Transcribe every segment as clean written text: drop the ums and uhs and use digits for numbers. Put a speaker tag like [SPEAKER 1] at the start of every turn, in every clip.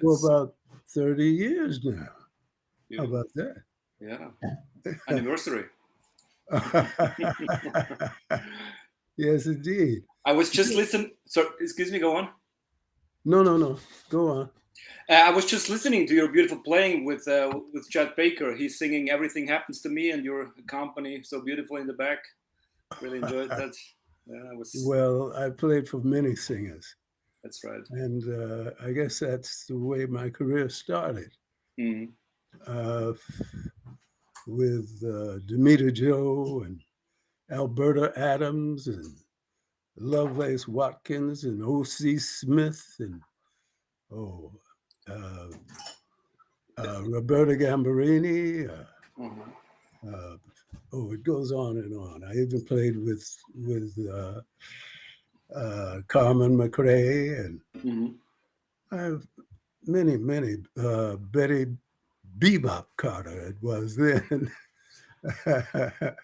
[SPEAKER 1] for about 30 years now.
[SPEAKER 2] Yeah.
[SPEAKER 1] How about that?
[SPEAKER 2] Yeah. Anniversary.
[SPEAKER 1] Yes, indeed.
[SPEAKER 2] I was just listening. Sorry, excuse me. Go on.
[SPEAKER 1] No. Go on.
[SPEAKER 2] I was just listening to your beautiful playing with Chad Baker. He's singing "Everything Happens to Me" and your company so beautiful in the back. Really enjoyed that. Yeah,
[SPEAKER 1] Well, I played for many singers.
[SPEAKER 2] That's right.
[SPEAKER 1] And I guess that's the way my career started.
[SPEAKER 2] Mm.
[SPEAKER 1] With Demita Joe and Alberta Adams and Lovelace Watkins and O.C. Smith and Roberta Gambarini. It goes on and on. I even played with Carmen McRae and I have many Betty Bebop Carter. It was then.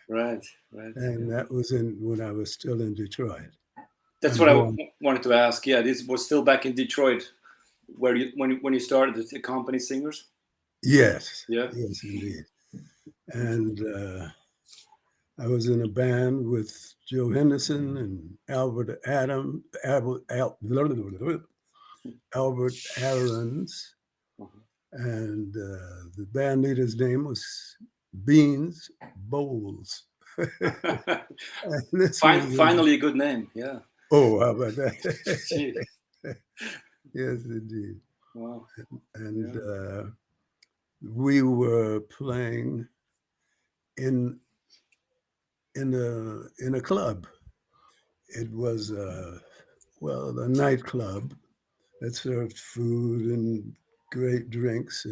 [SPEAKER 2] Right.
[SPEAKER 1] And that was when I was still in Detroit.
[SPEAKER 2] That's what I wanted to ask. Yeah, this was still back in Detroit, where when you started to accompany singers.
[SPEAKER 1] Yes.
[SPEAKER 2] Yeah.
[SPEAKER 1] Yes, indeed. And I was in a band with Joe Henderson and Albert Aarons, and the band leader's name was Beans Bowles.
[SPEAKER 2] Finally, a good name. Yeah.
[SPEAKER 1] Oh, how about that? Yes, indeed.
[SPEAKER 2] Wow.
[SPEAKER 1] And we were playing in a club. It was a nightclub that served food and great drinks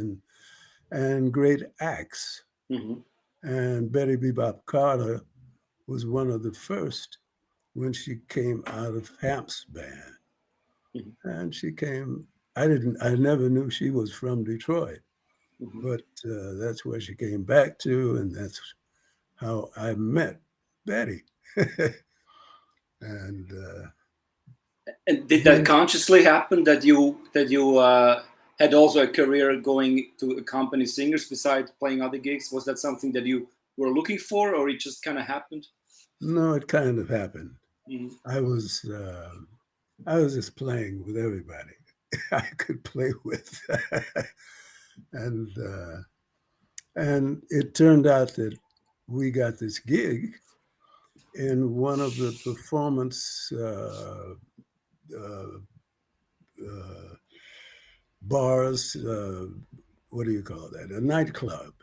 [SPEAKER 1] and great acts.
[SPEAKER 2] Mm-hmm.
[SPEAKER 1] And Betty Bebop Carter was one of the first when she came out of Hamp's band. Mm-hmm. And she came. I never knew she was from Detroit, but that's where she came back to, and that's how I met Betty. And
[SPEAKER 2] did that consciously happen that you had also a career going to accompany singers besides playing other gigs? Was that something that you were looking for, or it just kind of happened?
[SPEAKER 1] No, it kind of happened.
[SPEAKER 2] Mm-hmm.
[SPEAKER 1] I was just playing with everybody I could play with, and it turned out that we got this gig in one of the performance bars. What do you call that? A nightclub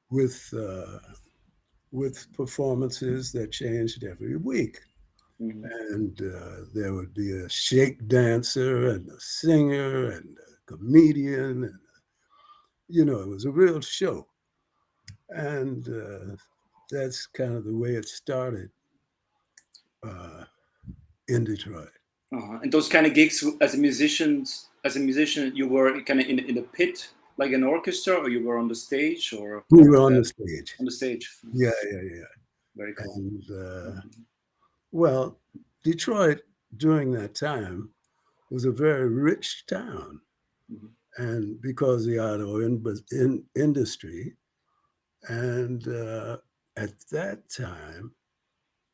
[SPEAKER 1] with performances that changed every week. Mm-hmm. And there would be a shake dancer and a singer and a comedian. And, it was a real show. And that's kind of the way it started in Detroit.
[SPEAKER 2] And those kind of gigs as a musician, you were kind of in a pit, like an orchestra, or you were on the stage, or
[SPEAKER 1] we were on the stage.
[SPEAKER 2] On the stage.
[SPEAKER 1] Yeah.
[SPEAKER 2] Very cool.
[SPEAKER 1] And well, Detroit during that time was a very rich town, and because the auto industry, and at that time,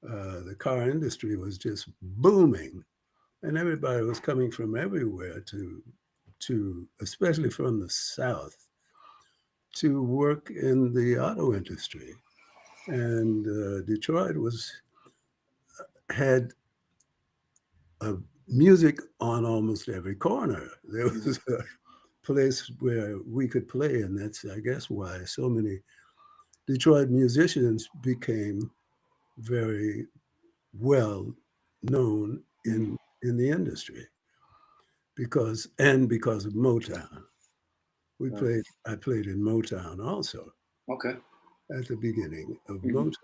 [SPEAKER 1] the car industry was just booming. And everybody was coming from everywhere to especially from the South, to work in the auto industry. And Detroit had music on almost every corner. There was a place where we could play, and that's, I guess, why so many Detroit musicians became very well known in the industry because of Motown. I played in Motown also.
[SPEAKER 2] Okay.
[SPEAKER 1] At the beginning of Motown.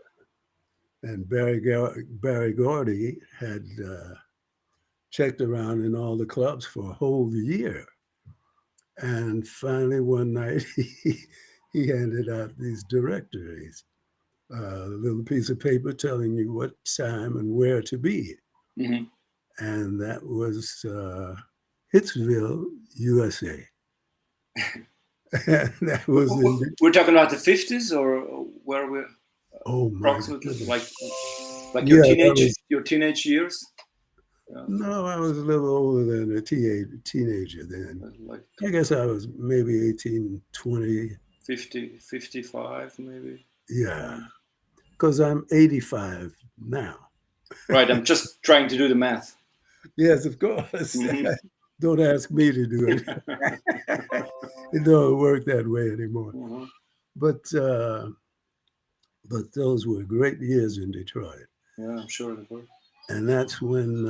[SPEAKER 1] And Barry Gordy had checked around in all the clubs for a whole year. And finally one night he handed out these directories, a little piece of paper telling you what time and where to be. Mm-hmm. And that was Hitsville, USA. And that was in
[SPEAKER 2] We're talking about the 50s, or where we're
[SPEAKER 1] oh my
[SPEAKER 2] approximately
[SPEAKER 1] goodness.
[SPEAKER 2] like
[SPEAKER 1] Yeah, that was
[SPEAKER 2] your teenage years.
[SPEAKER 1] no, I was a little older than a teenager then.
[SPEAKER 2] Like
[SPEAKER 1] I guess I was maybe 18, 20.
[SPEAKER 2] 50, 55 maybe.
[SPEAKER 1] Yeah, because I'm 85 now.
[SPEAKER 2] Right, I'm just trying to do the math.
[SPEAKER 1] Yes, of course.
[SPEAKER 2] Mhm.
[SPEAKER 1] Don't ask me to do it. It don't work that way anymore.
[SPEAKER 2] Mhm.
[SPEAKER 1] But those were great years in Detroit,
[SPEAKER 2] Yeah, I'm sure they were.
[SPEAKER 1] and that's when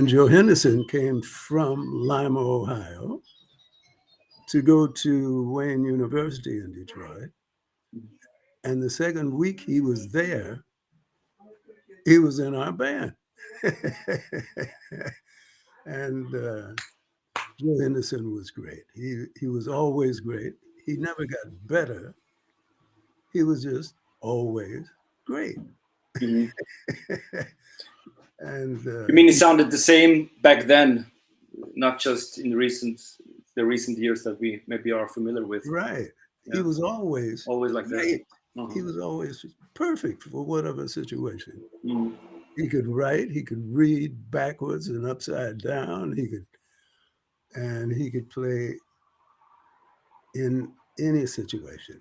[SPEAKER 1] Joe Henderson came from Lima, Ohio, to go to Wayne University in Detroit. And the second week he was there, he was in our band. And Joe Henderson was great. He was always great. He never got better. He was just always great.
[SPEAKER 2] Mhm.
[SPEAKER 1] And
[SPEAKER 2] You mean it sounded the same back then, not just in the recent years that we maybe are familiar with?
[SPEAKER 1] right, he
[SPEAKER 2] Yeah,
[SPEAKER 1] was always
[SPEAKER 2] always like that.
[SPEAKER 1] great.
[SPEAKER 2] Uh-huh.
[SPEAKER 1] He was always perfect for whatever situation.
[SPEAKER 2] Mhm.
[SPEAKER 1] He could write. He could read backwards and upside down. He could play in any situation.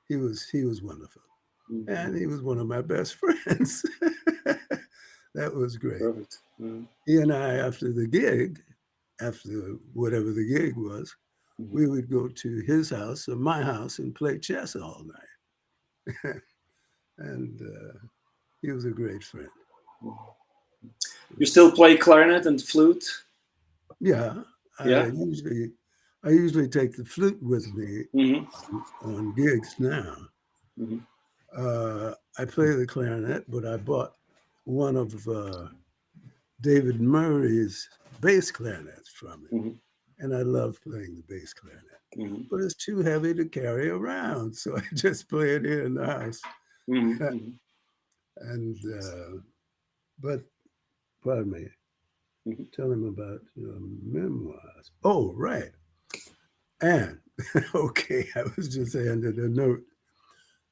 [SPEAKER 1] He was wonderful.
[SPEAKER 2] Mhm.
[SPEAKER 1] And he was one of my best friends. That was great.
[SPEAKER 2] Perfect. Mhm.
[SPEAKER 1] He and I, after the gig, after whatever the gig was,
[SPEAKER 2] Mhm.
[SPEAKER 1] we would go to his house or my house and play chess all night. And he was a great friend.
[SPEAKER 2] You still play clarinet and flute?
[SPEAKER 1] Yeah,
[SPEAKER 2] Yeah.
[SPEAKER 1] I usually take the flute with me
[SPEAKER 2] Hmm.
[SPEAKER 1] on gigs now.
[SPEAKER 2] Hmm.
[SPEAKER 1] I play the clarinet, but I bought one of David Murray's bass clarinets from him,
[SPEAKER 2] Hmm.
[SPEAKER 1] and I love playing the bass clarinet.
[SPEAKER 2] Hmm.
[SPEAKER 1] But it's too heavy to carry around, so I just play it here in the house.
[SPEAKER 2] Hmm. Hmm.
[SPEAKER 1] And but pardon me,
[SPEAKER 2] Hmm.
[SPEAKER 1] tell him about your memoirs. Oh, right. And okay, I was just handed a note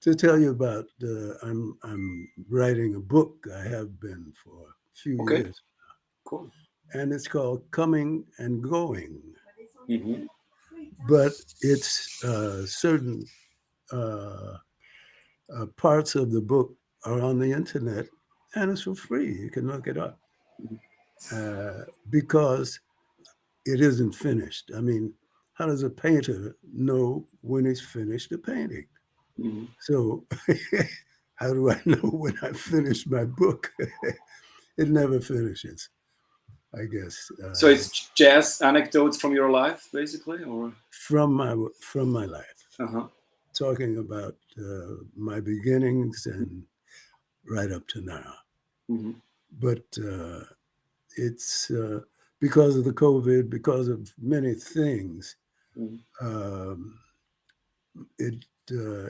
[SPEAKER 1] to tell you about. I'm writing a book. I have been for a few
[SPEAKER 2] Okay.
[SPEAKER 1] years,
[SPEAKER 2] Cool.
[SPEAKER 1] and it's called Coming and Going.
[SPEAKER 2] Hmm.
[SPEAKER 1] But it's certain parts of the book are on the internet, and it's for free. You can look it up because it isn't finished. I mean, how does a painter know when he's finished a painting?
[SPEAKER 2] Hmm.
[SPEAKER 1] So, how do I know when I finish my book? It never finishes, I guess.
[SPEAKER 2] So it's jazz anecdotes from your life, basically, or?
[SPEAKER 1] From my life,
[SPEAKER 2] Uh-huh.
[SPEAKER 1] talking about my beginnings and right up to now.
[SPEAKER 2] Hmm.
[SPEAKER 1] But it's because of the COVID, because of many things,
[SPEAKER 2] Hmm.
[SPEAKER 1] um, it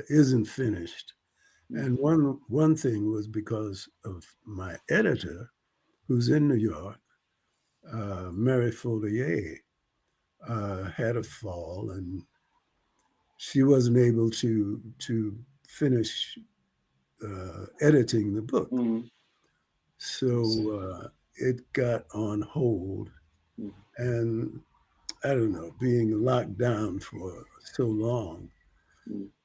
[SPEAKER 1] isn't finished. And one thing was because of my editor, who's in New York, Mary Follier, had a fall, and she wasn't able to finish editing the book.
[SPEAKER 2] Hmm.
[SPEAKER 1] So it got on hold,
[SPEAKER 2] Hmm.
[SPEAKER 1] and I don't know, being locked down for so long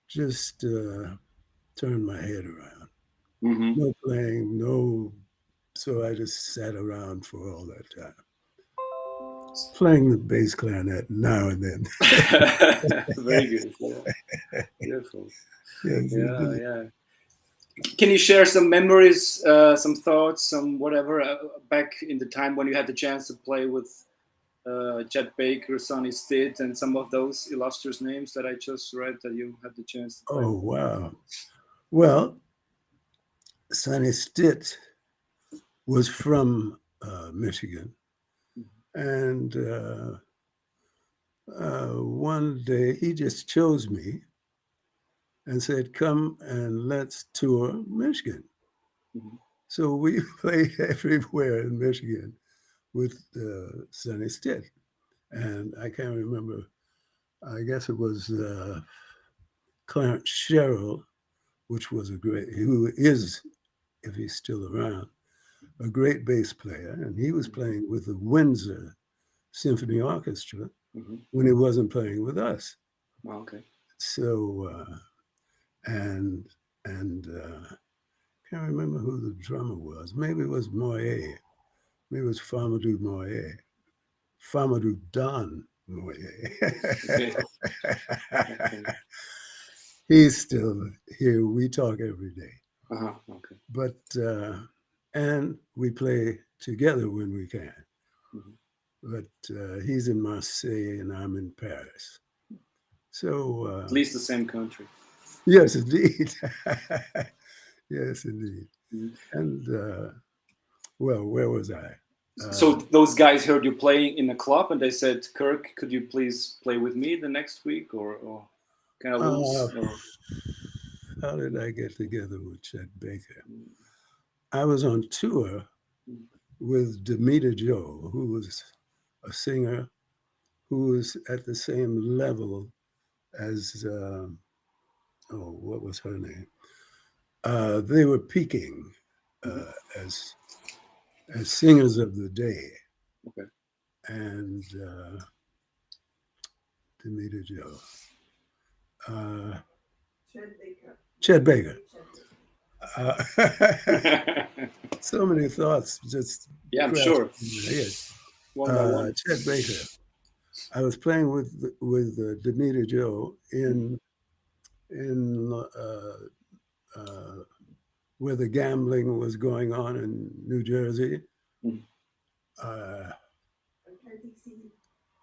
[SPEAKER 1] just turned my head around.
[SPEAKER 2] Hmm.
[SPEAKER 1] No playing, no. So I just sat around for all that time, playing the bass clarinet now and then.
[SPEAKER 2] Very good. Yeah. Beautiful.
[SPEAKER 1] Yes,
[SPEAKER 2] Yeah,
[SPEAKER 1] indeed.
[SPEAKER 2] yeah. Can you share some memories, some thoughts, some whatever back in the time when you had the chance to play with Chet Baker, Sonny Stitt, and some of those illustrious names that I just read that you had the chance to play
[SPEAKER 1] Oh,
[SPEAKER 2] with?
[SPEAKER 1] wow. Well, Sonny Stitt was from Michigan. And one day he just chose me and said, "Come and let's tour Michigan."
[SPEAKER 2] Mhm.
[SPEAKER 1] So we played everywhere in Michigan with Sonny Stitt. and I can't remember. I guess it was Clarence Sherrill, which was who is, if he's still around, a great bass player, and he was playing with the Windsor Symphony Orchestra when he wasn't playing with us.
[SPEAKER 2] Okay.
[SPEAKER 1] So, and can't remember who the drummer was. Maybe it was Moyer. Maybe it was Famadou Moyer. Famadou Don Moyer.
[SPEAKER 2] Okay. Okay.
[SPEAKER 1] He's still here. We talk every day.
[SPEAKER 2] Okay.
[SPEAKER 1] But, and we play together when we can. But he's in Marseille and I'm in Paris. So
[SPEAKER 2] at least the same country.
[SPEAKER 1] Yes, indeed. Yes, indeed. And well, where was I?
[SPEAKER 2] So those guys heard you playing in a club, and they said, "Kirk, could you please play with me the next week?" Or kind of loose?
[SPEAKER 1] How did I get together with Chet Baker? I was on tour with Demita Joe, who was a singer who was at the same level as, what was her name? They were peaking as singers of the day.
[SPEAKER 2] Okay.
[SPEAKER 1] And Demita Joe. Chet Baker. So many thoughts just.
[SPEAKER 2] Yeah, I'm sure.
[SPEAKER 1] One by one. Chet Baker. I was playing with Demita Joe in where the gambling was going on in New Jersey.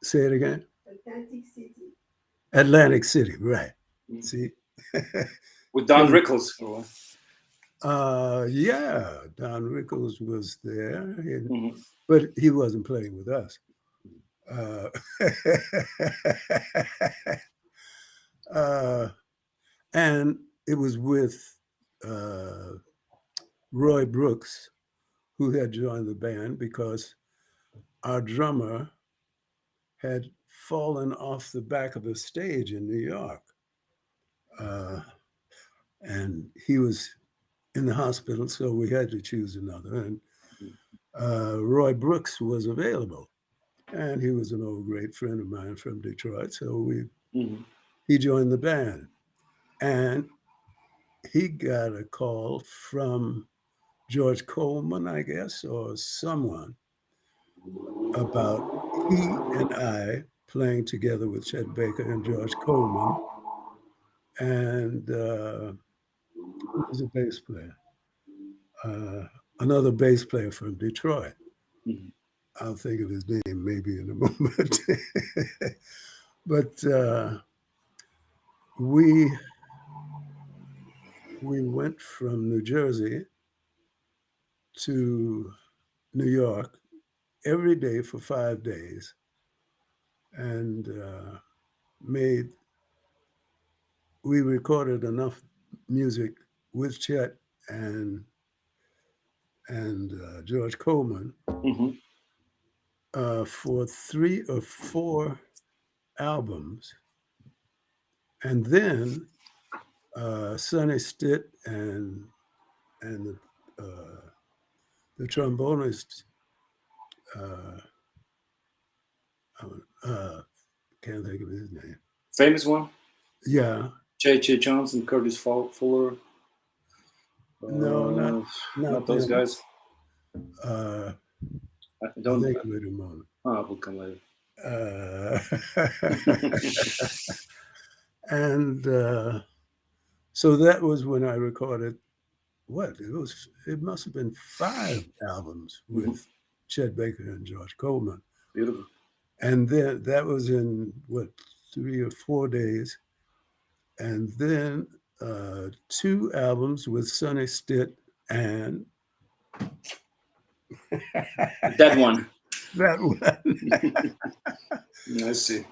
[SPEAKER 1] Say it again. Atlantic City, right? See.
[SPEAKER 2] With Don Rickles for a while.
[SPEAKER 1] Yeah, Don Rickles was there, but he wasn't playing with us. And it was with Roy Brooks, who had joined the band because our drummer had fallen off the back of the stage in New York. And he was in the hospital, so we had to choose another. And Roy Brooks was available. And he was an old great friend of mine from Detroit. So he joined the band. And he got a call from George Coleman, I guess, or someone about he and I playing together with Chet Baker and George Coleman. And who was a bass player? Another bass player from Detroit. I'll think of his name maybe in a moment. But we went from New Jersey to New York every day for 5 days and we recorded enough music with Chet and George Coleman for 3 or 4 albums. And then Sonny Stitt and the trombonist, can't think of his name.
[SPEAKER 2] Famous one?
[SPEAKER 1] Yeah.
[SPEAKER 2] J.J. Johnson, Curtis Fuller.
[SPEAKER 1] No,
[SPEAKER 2] not those guys.
[SPEAKER 1] I think of it in a moment.
[SPEAKER 2] We'll come later.
[SPEAKER 1] And so that was when I recorded. It must have been 5 albums with Chet Baker and George Coleman.
[SPEAKER 2] Beautiful.
[SPEAKER 1] And then that was in 3 or 4 days. And then 2 albums with Sonny Stitt and
[SPEAKER 2] that one.
[SPEAKER 1] That one.
[SPEAKER 2] I see.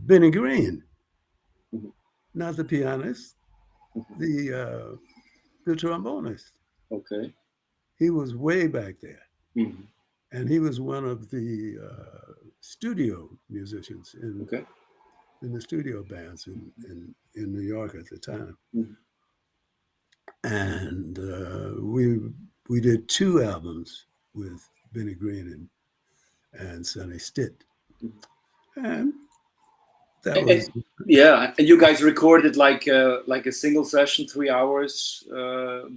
[SPEAKER 1] Benny Green, not the pianist, the trombonist.
[SPEAKER 2] Okay.
[SPEAKER 1] He was way back there. and he was one of the studio musicians
[SPEAKER 2] Okay.
[SPEAKER 1] in the studio bands in New York at the time.
[SPEAKER 2] Mm.
[SPEAKER 1] And we did 2 albums with Benny Green and Sonny Stitt,
[SPEAKER 2] Mm.
[SPEAKER 1] and that
[SPEAKER 2] And,
[SPEAKER 1] was
[SPEAKER 2] yeah, and you guys recorded like a single session, 3 hours,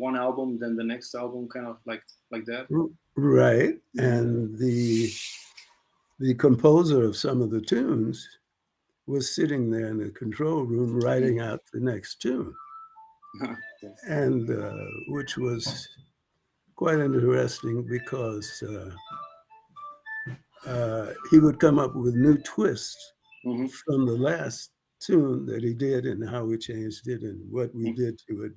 [SPEAKER 2] one album, then the next album, kind of like that.
[SPEAKER 1] right.
[SPEAKER 2] Mhm.
[SPEAKER 1] And the composer of some of the tunes was sitting there in the control room writing out the next tune,
[SPEAKER 2] Yeah.
[SPEAKER 1] and which was quite interesting because he would come up with new twists
[SPEAKER 2] Mm-hmm.
[SPEAKER 1] from the last tune that he did and how we changed it and what we
[SPEAKER 2] Mm-hmm.
[SPEAKER 1] did to it,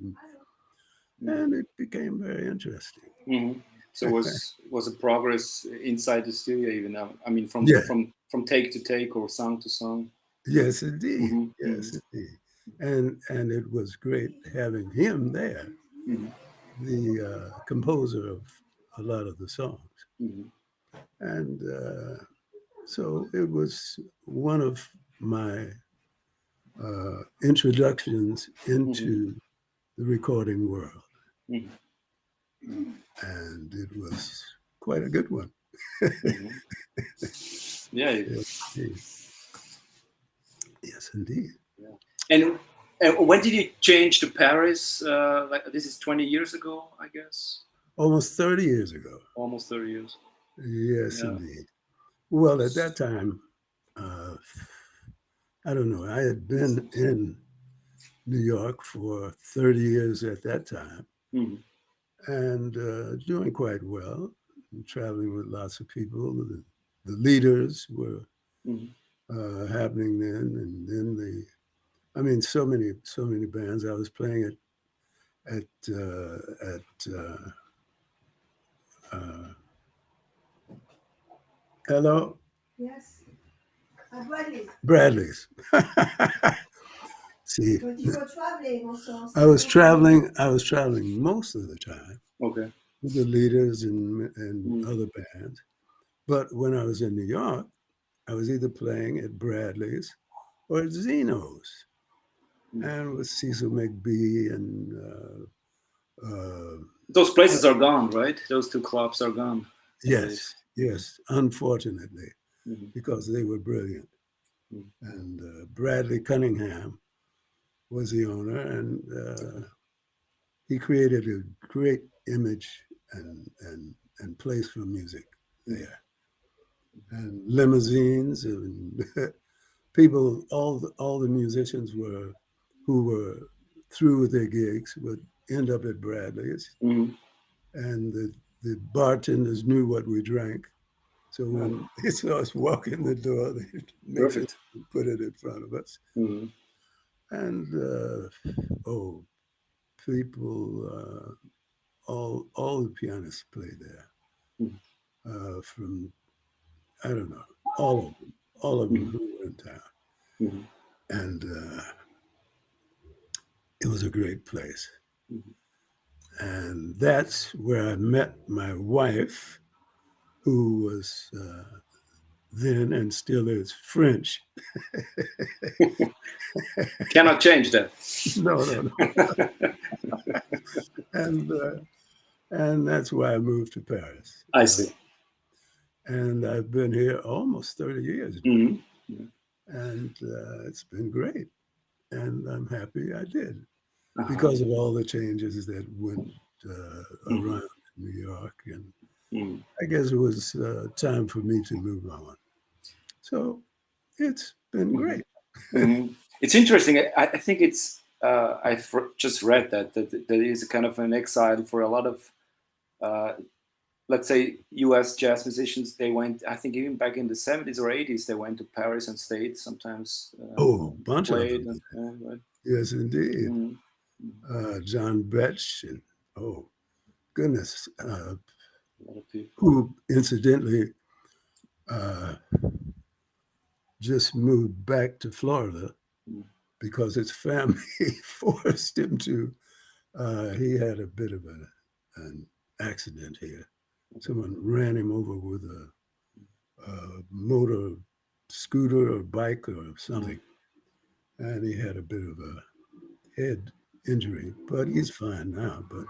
[SPEAKER 1] and it became very interesting.
[SPEAKER 2] Mm-hmm. So was a progress inside the studio even now? I mean, from
[SPEAKER 1] Yeah,
[SPEAKER 2] from take to take or song to song.
[SPEAKER 1] yes, indeed,
[SPEAKER 2] Mm-hmm.
[SPEAKER 1] yes, indeed, and it was great having him there,
[SPEAKER 2] Mm-hmm.
[SPEAKER 1] the composer of a lot of the songs,
[SPEAKER 2] Mm-hmm.
[SPEAKER 1] and so it was one of my introductions
[SPEAKER 2] Mm-hmm.
[SPEAKER 1] into the recording world,
[SPEAKER 2] Mm-hmm.
[SPEAKER 1] and it was quite a good one.
[SPEAKER 2] Mm-hmm. Yeah.
[SPEAKER 1] Yes, indeed. Yes, indeed.
[SPEAKER 2] Yeah. And when did you change to Paris? Like this is 20 years ago, I guess.
[SPEAKER 1] Almost 30 years ago.
[SPEAKER 2] Almost 30 years.
[SPEAKER 1] Yes,
[SPEAKER 2] Yeah.
[SPEAKER 1] indeed. Well, at that time, uh, I don't know, I had been in New York for 30 years at that time
[SPEAKER 2] Mm-hmm.
[SPEAKER 1] and doing quite well, and traveling with lots of people. The leaders were
[SPEAKER 2] Mm-hmm.
[SPEAKER 1] happening then, and then I mean, so many bands. I was playing at uh, hello,
[SPEAKER 3] Yes. Bradley.
[SPEAKER 1] Bradley's. See,
[SPEAKER 3] But you were traveling also.
[SPEAKER 1] I was traveling. I was traveling most of the time
[SPEAKER 2] Okay.
[SPEAKER 1] with the leaders and
[SPEAKER 2] Mm-hmm.
[SPEAKER 1] other bands. But when I was in New York, I was either playing at Bradley's or at Zeno's, and with Cecil McBee and
[SPEAKER 2] Those places are gone, right? Those two clubs are gone nowadays.
[SPEAKER 1] yes, unfortunately,
[SPEAKER 2] Mm-hmm.
[SPEAKER 1] because they were brilliant.
[SPEAKER 2] Mm-hmm.
[SPEAKER 1] And Bradley Cunningham was the owner, and he created a great image and place for music there, and limousines and people. All the musicians who were through with their gigs would end up at Bradley's,
[SPEAKER 2] Mm-hmm.
[SPEAKER 1] and the bartenders knew what we drank. So when they saw us walk in the door, they'd make it,
[SPEAKER 2] Perfect.
[SPEAKER 1] put it in front of us.
[SPEAKER 2] Mm-hmm.
[SPEAKER 1] And oh, people, all the pianists played there. From I don't know, all of them
[SPEAKER 2] Mm-hmm.
[SPEAKER 1] who were in town,
[SPEAKER 2] Mm-hmm.
[SPEAKER 1] and it was a great place. And that's where I met my wife, who was then and still is French.
[SPEAKER 2] Cannot change that.
[SPEAKER 1] No. And that's why I moved to Paris.
[SPEAKER 2] I see.
[SPEAKER 1] And I've been here almost 30 years now.
[SPEAKER 2] Mm-hmm.
[SPEAKER 1] And it's been great. And I'm happy I did
[SPEAKER 2] Uh-huh.
[SPEAKER 1] because of all the changes that went
[SPEAKER 2] Mm-hmm.
[SPEAKER 1] around New York. And
[SPEAKER 2] Mm-hmm.
[SPEAKER 1] I guess it was time for me to move on. So it's been great.
[SPEAKER 2] Mm-hmm. It's interesting. I think it's. I've just read that is a kind of an exile for a lot of, let's say, U.S. jazz musicians. They went. I think even back in the 70s or 80s, they went to Paris and stayed. Sometimes
[SPEAKER 1] Oh, a bunch of
[SPEAKER 2] played.
[SPEAKER 1] them.
[SPEAKER 2] Right.
[SPEAKER 1] Yes, indeed.
[SPEAKER 2] Mm-hmm.
[SPEAKER 1] John Betch and, oh, goodness,
[SPEAKER 2] A lot of people.
[SPEAKER 1] who incidentally just moved back to Florida because his family forced him to. He had a bit of an accident here, Someone ran him over with a motor scooter or bike or something, and he had a bit of a head injury, but he's fine now. But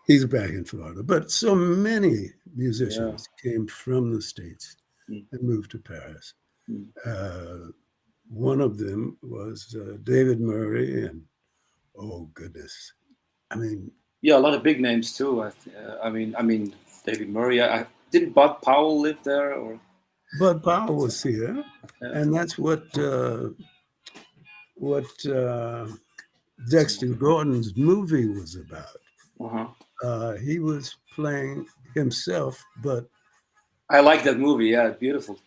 [SPEAKER 1] he's back in Florida. But so many musicians came from the States and moved to Paris. One of them was David Murray, and oh goodness, I mean,
[SPEAKER 2] yeah, a lot of big names too. I mean, David Murray. Didn't Bud Powell live there? Or
[SPEAKER 1] Bud Powell was here, and that's what Dexter Gordon's movie was about. He was playing himself, but
[SPEAKER 2] I like that movie. Yeah, beautiful.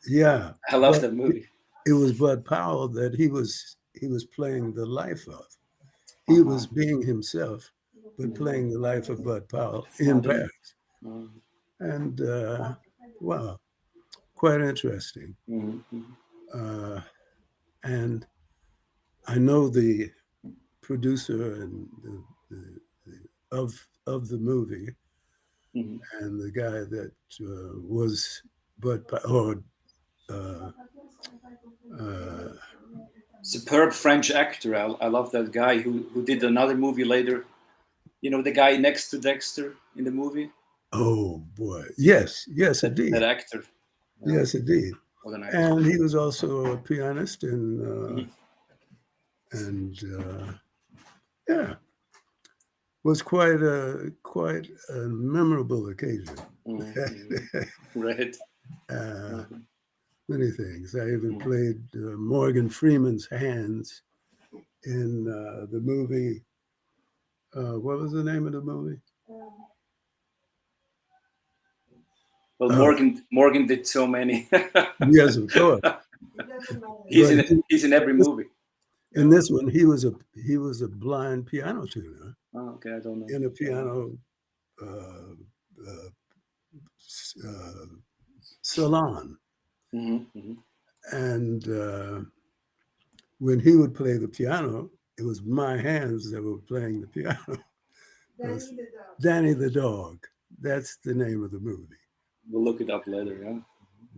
[SPEAKER 1] Yeah,
[SPEAKER 2] I love that movie.
[SPEAKER 1] It was Bud Powell that he was playing the life of. He was being himself, but playing the life of Bud Powell in Paris. And wow, quite interesting. And I know the producer and of the movie, and the guy that was Bud Powell.
[SPEAKER 2] Superb French actor. I love that guy who did another movie later. You know, the guy next to Dexter in the movie.
[SPEAKER 1] Oh boy, yes, indeed.
[SPEAKER 2] That actor.
[SPEAKER 1] Yes, indeed. And he was also a pianist, and yeah, was quite a memorable occasion.
[SPEAKER 2] Right.
[SPEAKER 1] Many things. I even played Morgan Freeman's hands in the movie. What was the name of the movie?
[SPEAKER 2] Well, Morgan did so many.
[SPEAKER 1] Yes, of course.
[SPEAKER 2] He's in every movie.
[SPEAKER 1] In this one, he was a blind piano tuner.
[SPEAKER 2] Oh, okay, I don't know.
[SPEAKER 1] In a piano salon. And when he would play the piano, it was my hands that were playing the piano. Danny the Dog. That's the name of the movie.
[SPEAKER 2] We'll look it up later, yeah?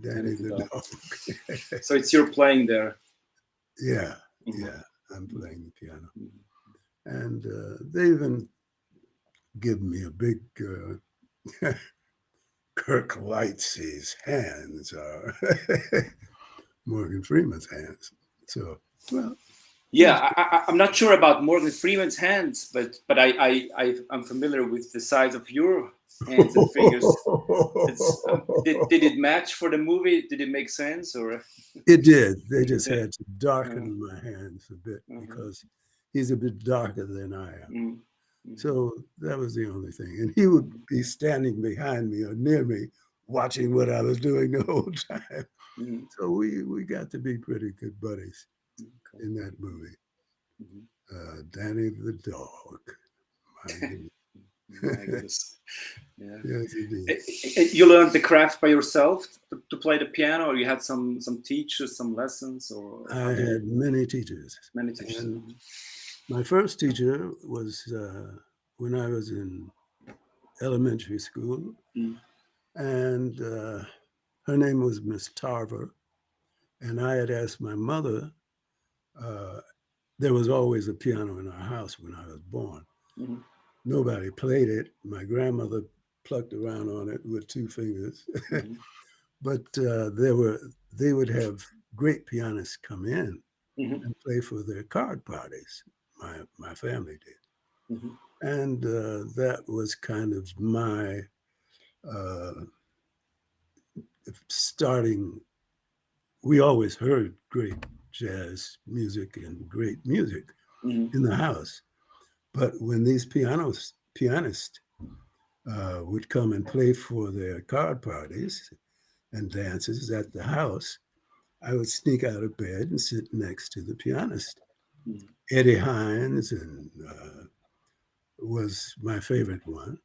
[SPEAKER 1] Danny the Dog.
[SPEAKER 2] So it's your playing there.
[SPEAKER 1] Yeah, I'm playing the piano. And they even give me a big KIRK Lightsey's hands are Morgan Freeman's hands. So, well.
[SPEAKER 2] Yeah, I'm not sure about Morgan Freeman's hands, but I'm familiar with the size of your hands and fingers. Did it match for the movie? Did it make sense, or?
[SPEAKER 1] It did. They just had to darken my hands a bit because he's a bit darker than I am. So that was the only thing. And he would be standing behind me or near me, watching what I was doing the whole time. So we got to be pretty good buddies in that movie. Danny the Dog.
[SPEAKER 2] My goodness. Yeah.
[SPEAKER 1] Yes, indeed.
[SPEAKER 2] You learned the craft by yourself to play the piano, or you had some teachers, some lessons, or?
[SPEAKER 1] I had many teachers.
[SPEAKER 2] Many teachers.
[SPEAKER 1] And my first teacher was when I was in elementary school, and her name was Miss Tarver, and I had asked my mother. There was always a piano in our house when I was born. Nobody played it. My grandmother plucked around on it with 2 fingers. But they would have great pianists come in and play for their card parties. My family did. And that was kind of my starting. We always heard great jazz music and great music in the house. But when these pianists would come and play for their card parties and dances at the house, I would sneak out of bed and sit next to the pianist. Eddie Hines was my favorite one,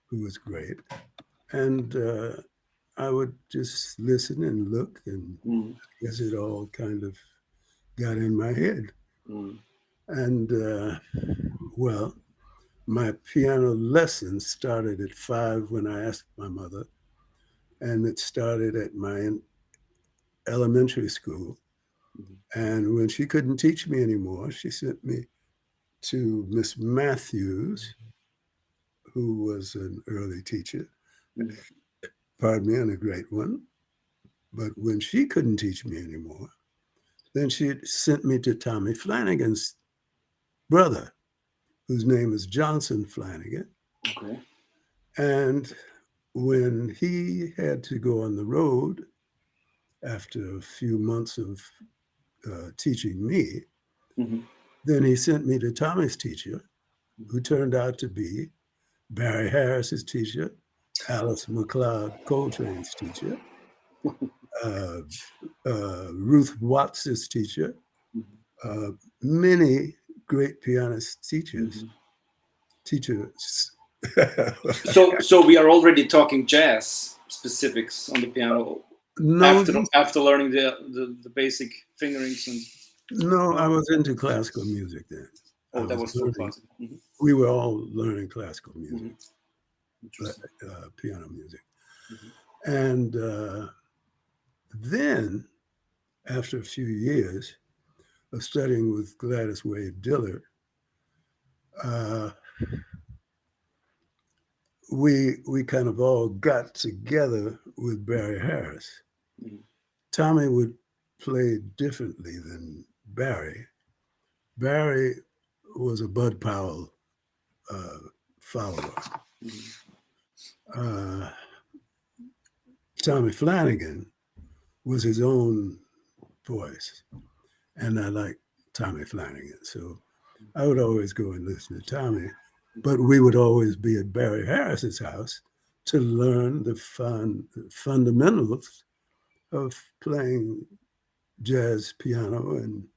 [SPEAKER 1] who was great. And I would just listen and look, and I guess it all kind of got in my head. And well, my piano lessons started at 5 when I asked my mother, and it started at my elementary school. And when she couldn't teach me anymore, she sent me to Miss Matthews, who was an early teacher, pardon me, and a great one. But when she couldn't teach me anymore, then she sent me to Tommy Flanagan's brother, whose name is Johnson Flanagan.
[SPEAKER 2] Okay.
[SPEAKER 1] And when he had to go on the road after a few months of teaching me, then he sent me to Tommy's teacher, who turned out to be Barry Harris's teacher, Alice McLeod Coltrane's teacher, Ruth Watts's teacher, many great pianist teachers.
[SPEAKER 2] So we are already talking jazz specifics on the piano.
[SPEAKER 1] No,
[SPEAKER 2] after learning the basic fingerings and.
[SPEAKER 1] No, I was into classical music then.
[SPEAKER 2] Oh, that was so classical.
[SPEAKER 1] We were all learning classical music, piano music. And then, after a few years of studying with Gladys Wade Dillard, we kind of all got together with Barry Harris. Tommy would play differently than Barry. Barry was a Bud Powell follower. Tommy Flanagan was his own voice, and I liked Tommy Flanagan. So I would always go and listen to Tommy, but we would always be at Barry Harris's house to learn the fundamentals of playing jazz piano and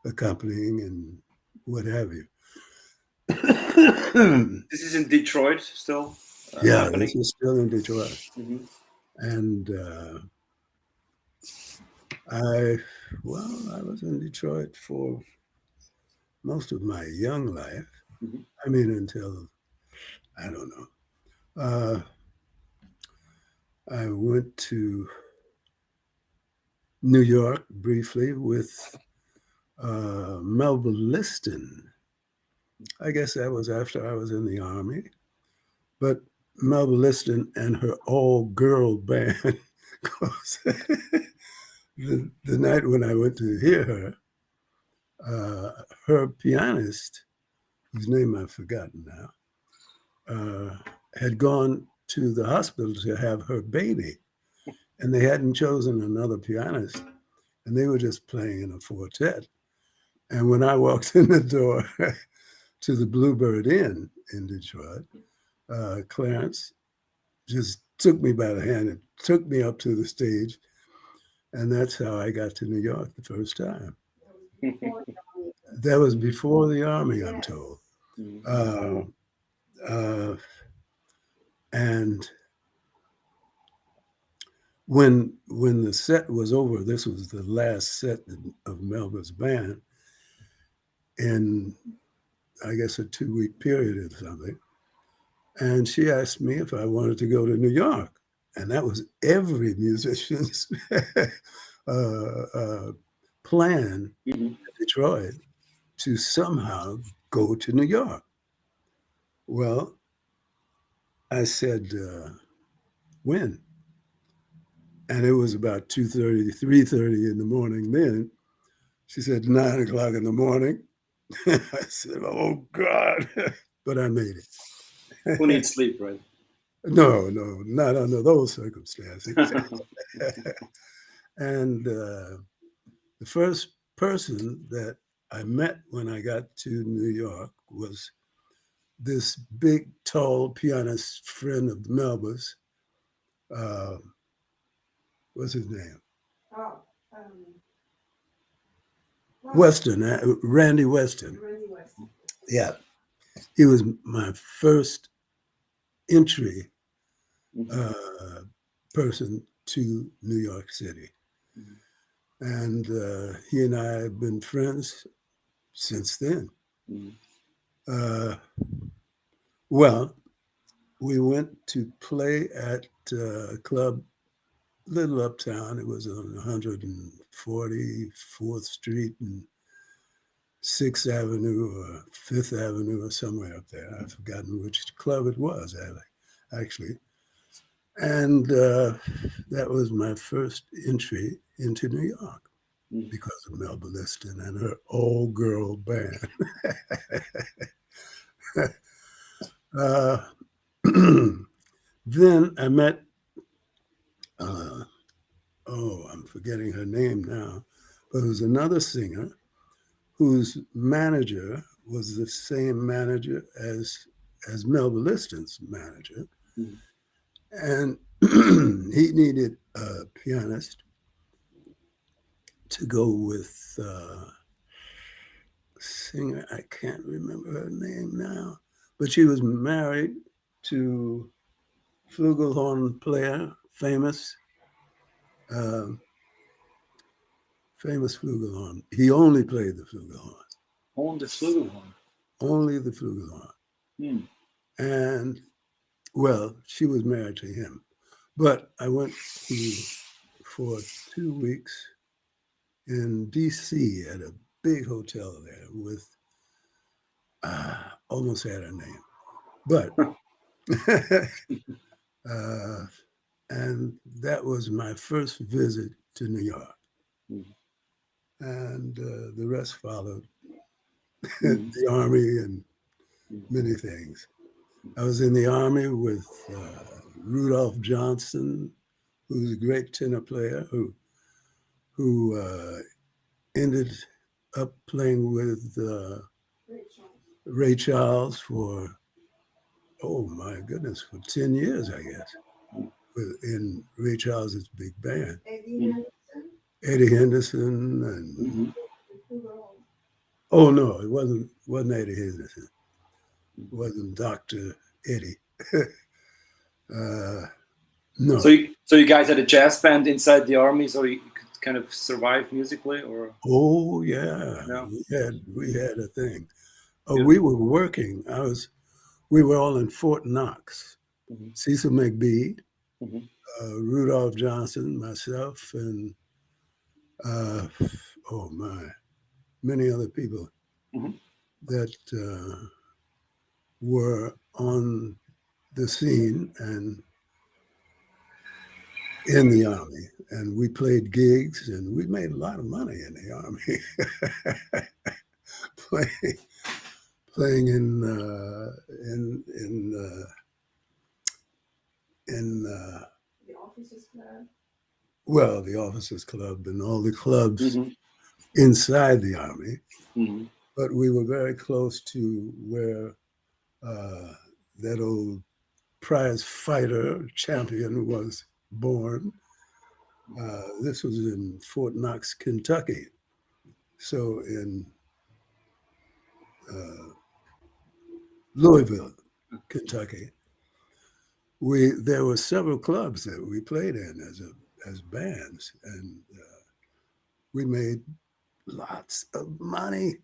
[SPEAKER 1] accompanying and what have you.
[SPEAKER 2] This is in Detroit still?
[SPEAKER 1] Yeah, this is still in Detroit. And I was in Detroit for most of my young life. I mean, until, I don't know. I went to New York briefly with Melba Liston. I guess that was after I was in the Army. But Melba Liston and her all-girl band, the night when I went to hear her, her pianist, whose name I've forgotten now, had gone to the hospital to have her baby. And they hadn't chosen another pianist. And they were just playing in a quartet. And when I walked in the door to the Bluebird Inn in Detroit, Clarence just took me by the hand and took me up to the stage. And that's how I got to New York the first time. That was before the Army, I'm told. And when the set was over, this was the last set of Melba's band in, I guess, a 2-week period or something. And she asked me if I wanted to go to New York. And that was every musician's plan in Detroit, to somehow go to New York. Well, I said, when? And it was about 2:30, 3:30 in the morning then. She said, 9 o'clock in the morning. I said, oh, God. But I made it.
[SPEAKER 2] Who needs sleep, right?
[SPEAKER 1] No, not under those circumstances. And the first person that I met when I got to New York was this big, tall pianist friend of Melba's. What's his name? Weston, Randy Weston. Yeah. He was my first entry person to New York City. And he and I have been friends since then. Well, we went to play at a club, little uptown. It was on 144th Street and 6th Avenue or 5th Avenue or somewhere up there. I've forgotten which club it was, actually. And that was my first entry into New York because of Melba Liston and her all-girl band. Then I met, I'm forgetting her name now, but it was another singer whose manager was the same manager as Melba Liston's manager.
[SPEAKER 2] Mm.
[SPEAKER 1] And he needed a pianist to go with a singer. I can't remember her name now, but she was married to flugelhorn player, famous flugelhorn. He only played the flugelhorn.
[SPEAKER 2] On the flugelhorn.
[SPEAKER 1] Only the flugelhorn.
[SPEAKER 2] Mm.
[SPEAKER 1] And well, she was married to him. But I went for 2 weeks in DC at a big hotel there with, almost had her name, but, and that was my first visit to New York.
[SPEAKER 2] Mm.
[SPEAKER 1] And the rest followed,
[SPEAKER 2] Mm.
[SPEAKER 1] the Army and many things. I was in the Army with Rudolph Johnson, who's a great tenor player who ended up playing with Ray Charles for, oh my goodness, for 10 years, I guess, in Ray Charles's big band. Eddie Henderson and oh no, it wasn't Eddie Henderson. It wasn't Dr. Eddie. No.
[SPEAKER 2] So you guys had a jazz band inside the Army, so you could kind of survive musically, or?
[SPEAKER 1] Oh yeah,
[SPEAKER 2] No.
[SPEAKER 1] we had a thing. Oh,
[SPEAKER 2] Yeah.
[SPEAKER 1] we were working. We were all in Fort Knox.
[SPEAKER 2] Mm-hmm.
[SPEAKER 1] Cecil McBee,
[SPEAKER 2] Mm-hmm.
[SPEAKER 1] Rudolph Johnson, myself, and many other people
[SPEAKER 2] Mm-hmm.
[SPEAKER 1] that were on the scene and in the Army. And we played gigs, and we made a lot of money in the Army. playing in
[SPEAKER 3] The Officers Club.
[SPEAKER 1] Well, the Officers Club and all the clubs
[SPEAKER 2] Mm-hmm.
[SPEAKER 1] inside the Army.
[SPEAKER 2] Mm-hmm.
[SPEAKER 1] But we were very close to where that old prize fighter champion was born. This was in Fort Knox, Kentucky. So in Louisville, Kentucky, there were several clubs that we played in as bands, and we made lots of money.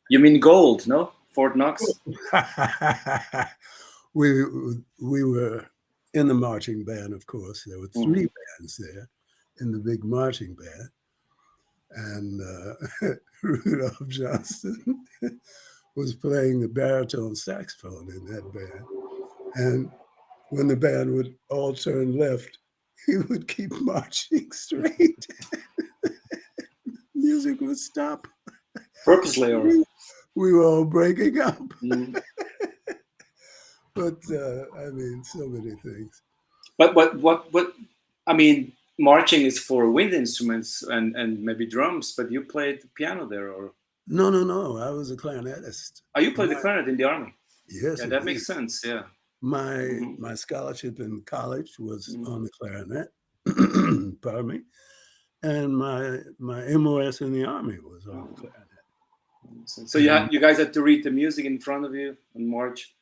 [SPEAKER 2] You mean gold, no? Fort Knox?
[SPEAKER 1] we were in the marching band, of course. There were 3 bands there in the big marching band. And Rudolph Johnson was playing the baritone saxophone in that band. And when the band would all turn left, he would keep marching straight. Music would stop.
[SPEAKER 2] Purposely, or?
[SPEAKER 1] We were all breaking up.
[SPEAKER 2] Mm.
[SPEAKER 1] But I mean, so many things.
[SPEAKER 2] But what? I mean, marching is for wind instruments and maybe drums. But you played the piano there, or?
[SPEAKER 1] No. I was a clarinetist.
[SPEAKER 2] Oh, you played the clarinet in the Army.
[SPEAKER 1] Yes,
[SPEAKER 2] Yeah, that makes sense. Yeah.
[SPEAKER 1] My scholarship in college was on the clarinet. Pardon me. And my MOS in the Army was on the clarinet.
[SPEAKER 2] So you guys had to read the music in front of you and march.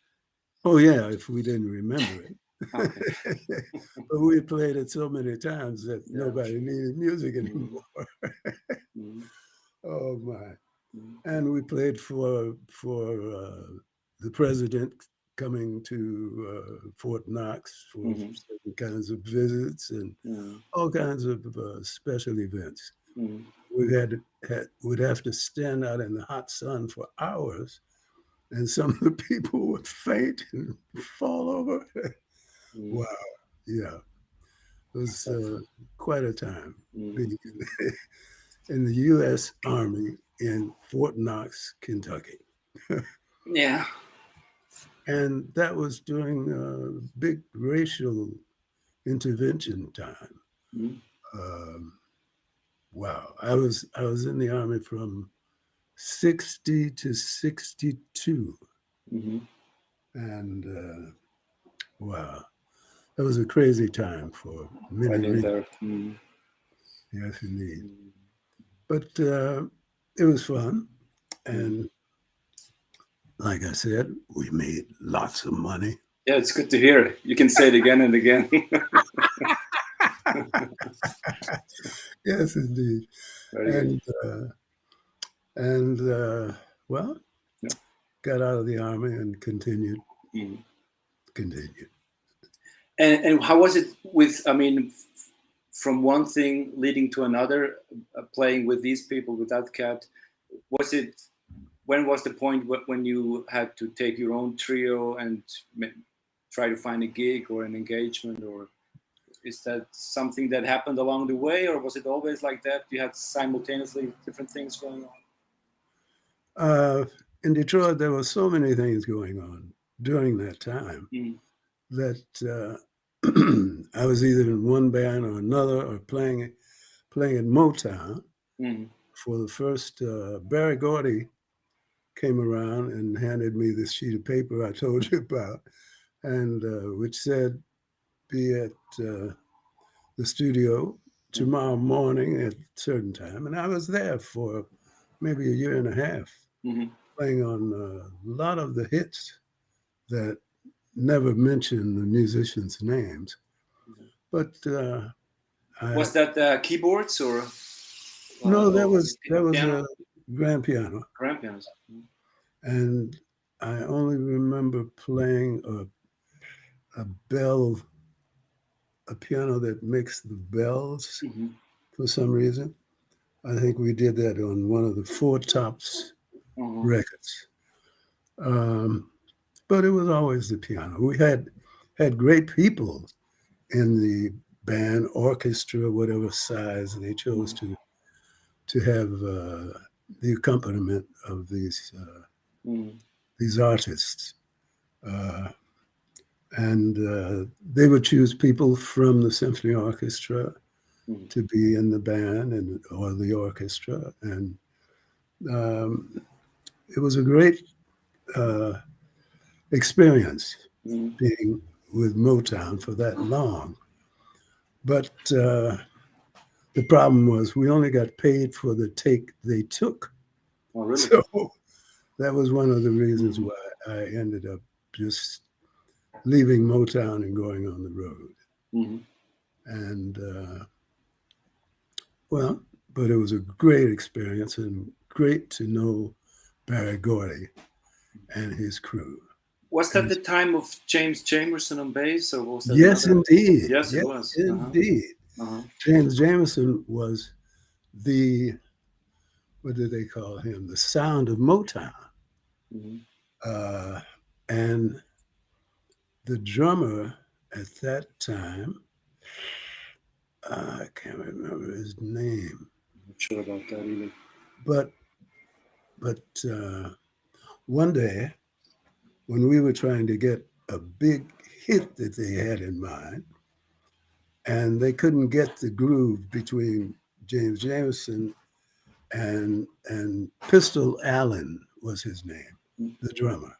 [SPEAKER 1] Oh yeah, if we didn't remember it.
[SPEAKER 2] Okay.
[SPEAKER 1] But we played it so many times that nobody needed music anymore. Oh my. And we played for the president coming to Fort Knox for certain kinds of visits and all kinds of special events. We'd have to stand out in the hot sun for hours, and some of the people would faint and fall over. Wow, yeah, it was quite a time being in the U.S. Army in Fort Knox, Kentucky.
[SPEAKER 2] Yeah.
[SPEAKER 1] And that was during big racial intervention time. Wow, I was in the Army from 60 to 62, and wow, that was a crazy time for many reasons. Yes, indeed. But it was fun, and like I said, we made lots of money.
[SPEAKER 2] Yeah, it's good to hear. You can say it again and again.
[SPEAKER 1] Yes, indeed. And well, got out of the Army and continued.
[SPEAKER 2] And how was it with, I mean, from one thing leading to another, playing with these people, with that cat? Was it, when was the point when you had to take your own trio and try to find a gig or an engagement, or is that something that happened along the way, or was it always like that? You had simultaneously different things going
[SPEAKER 1] on? In Detroit, there were so many things going on during that time that I was either in one band or another, or playing at Motown. For the first, Barry Gordy came around and handed me this sheet of paper I told you about, and which said, be at the studio tomorrow morning at a certain time. And I was there for maybe a year and a half, playing on a lot of the hits that never mentioned the musicians' names. But
[SPEAKER 2] was that keyboards or?
[SPEAKER 1] No, that was a grand piano.
[SPEAKER 2] Grand pianos.
[SPEAKER 1] And I only remember playing a bell, a piano that makes the bells for some reason. I think we did that on one of the Four Tops records. But it was always the piano. We had great people in the band, orchestra, whatever size they chose to have the accompaniment of these artists. And they would choose people from the symphony orchestra to be in the band or the orchestra. And it was a great experience being with Motown for that long. But the problem was we only got paid for the take they took.
[SPEAKER 2] Oh, really?
[SPEAKER 1] So that was one of the reasons why I ended up just leaving Motown and going on the road. And well, but it was a great experience and great to know Barry Gordy and his crew.
[SPEAKER 2] Was that the time of James Jamerson on bass, or was that?
[SPEAKER 1] Yes, indeed.
[SPEAKER 2] Yes, it was.
[SPEAKER 1] Indeed. James Jamerson was the, what did they call him? The sound of Motown. And the drummer at that time, I can't remember his name.
[SPEAKER 2] I'm not sure about that either.
[SPEAKER 1] But one day, when we were trying to get a big hit that they had in mind, and they couldn't get the groove between James Jamerson and Pistol Allen was his name, the drummer,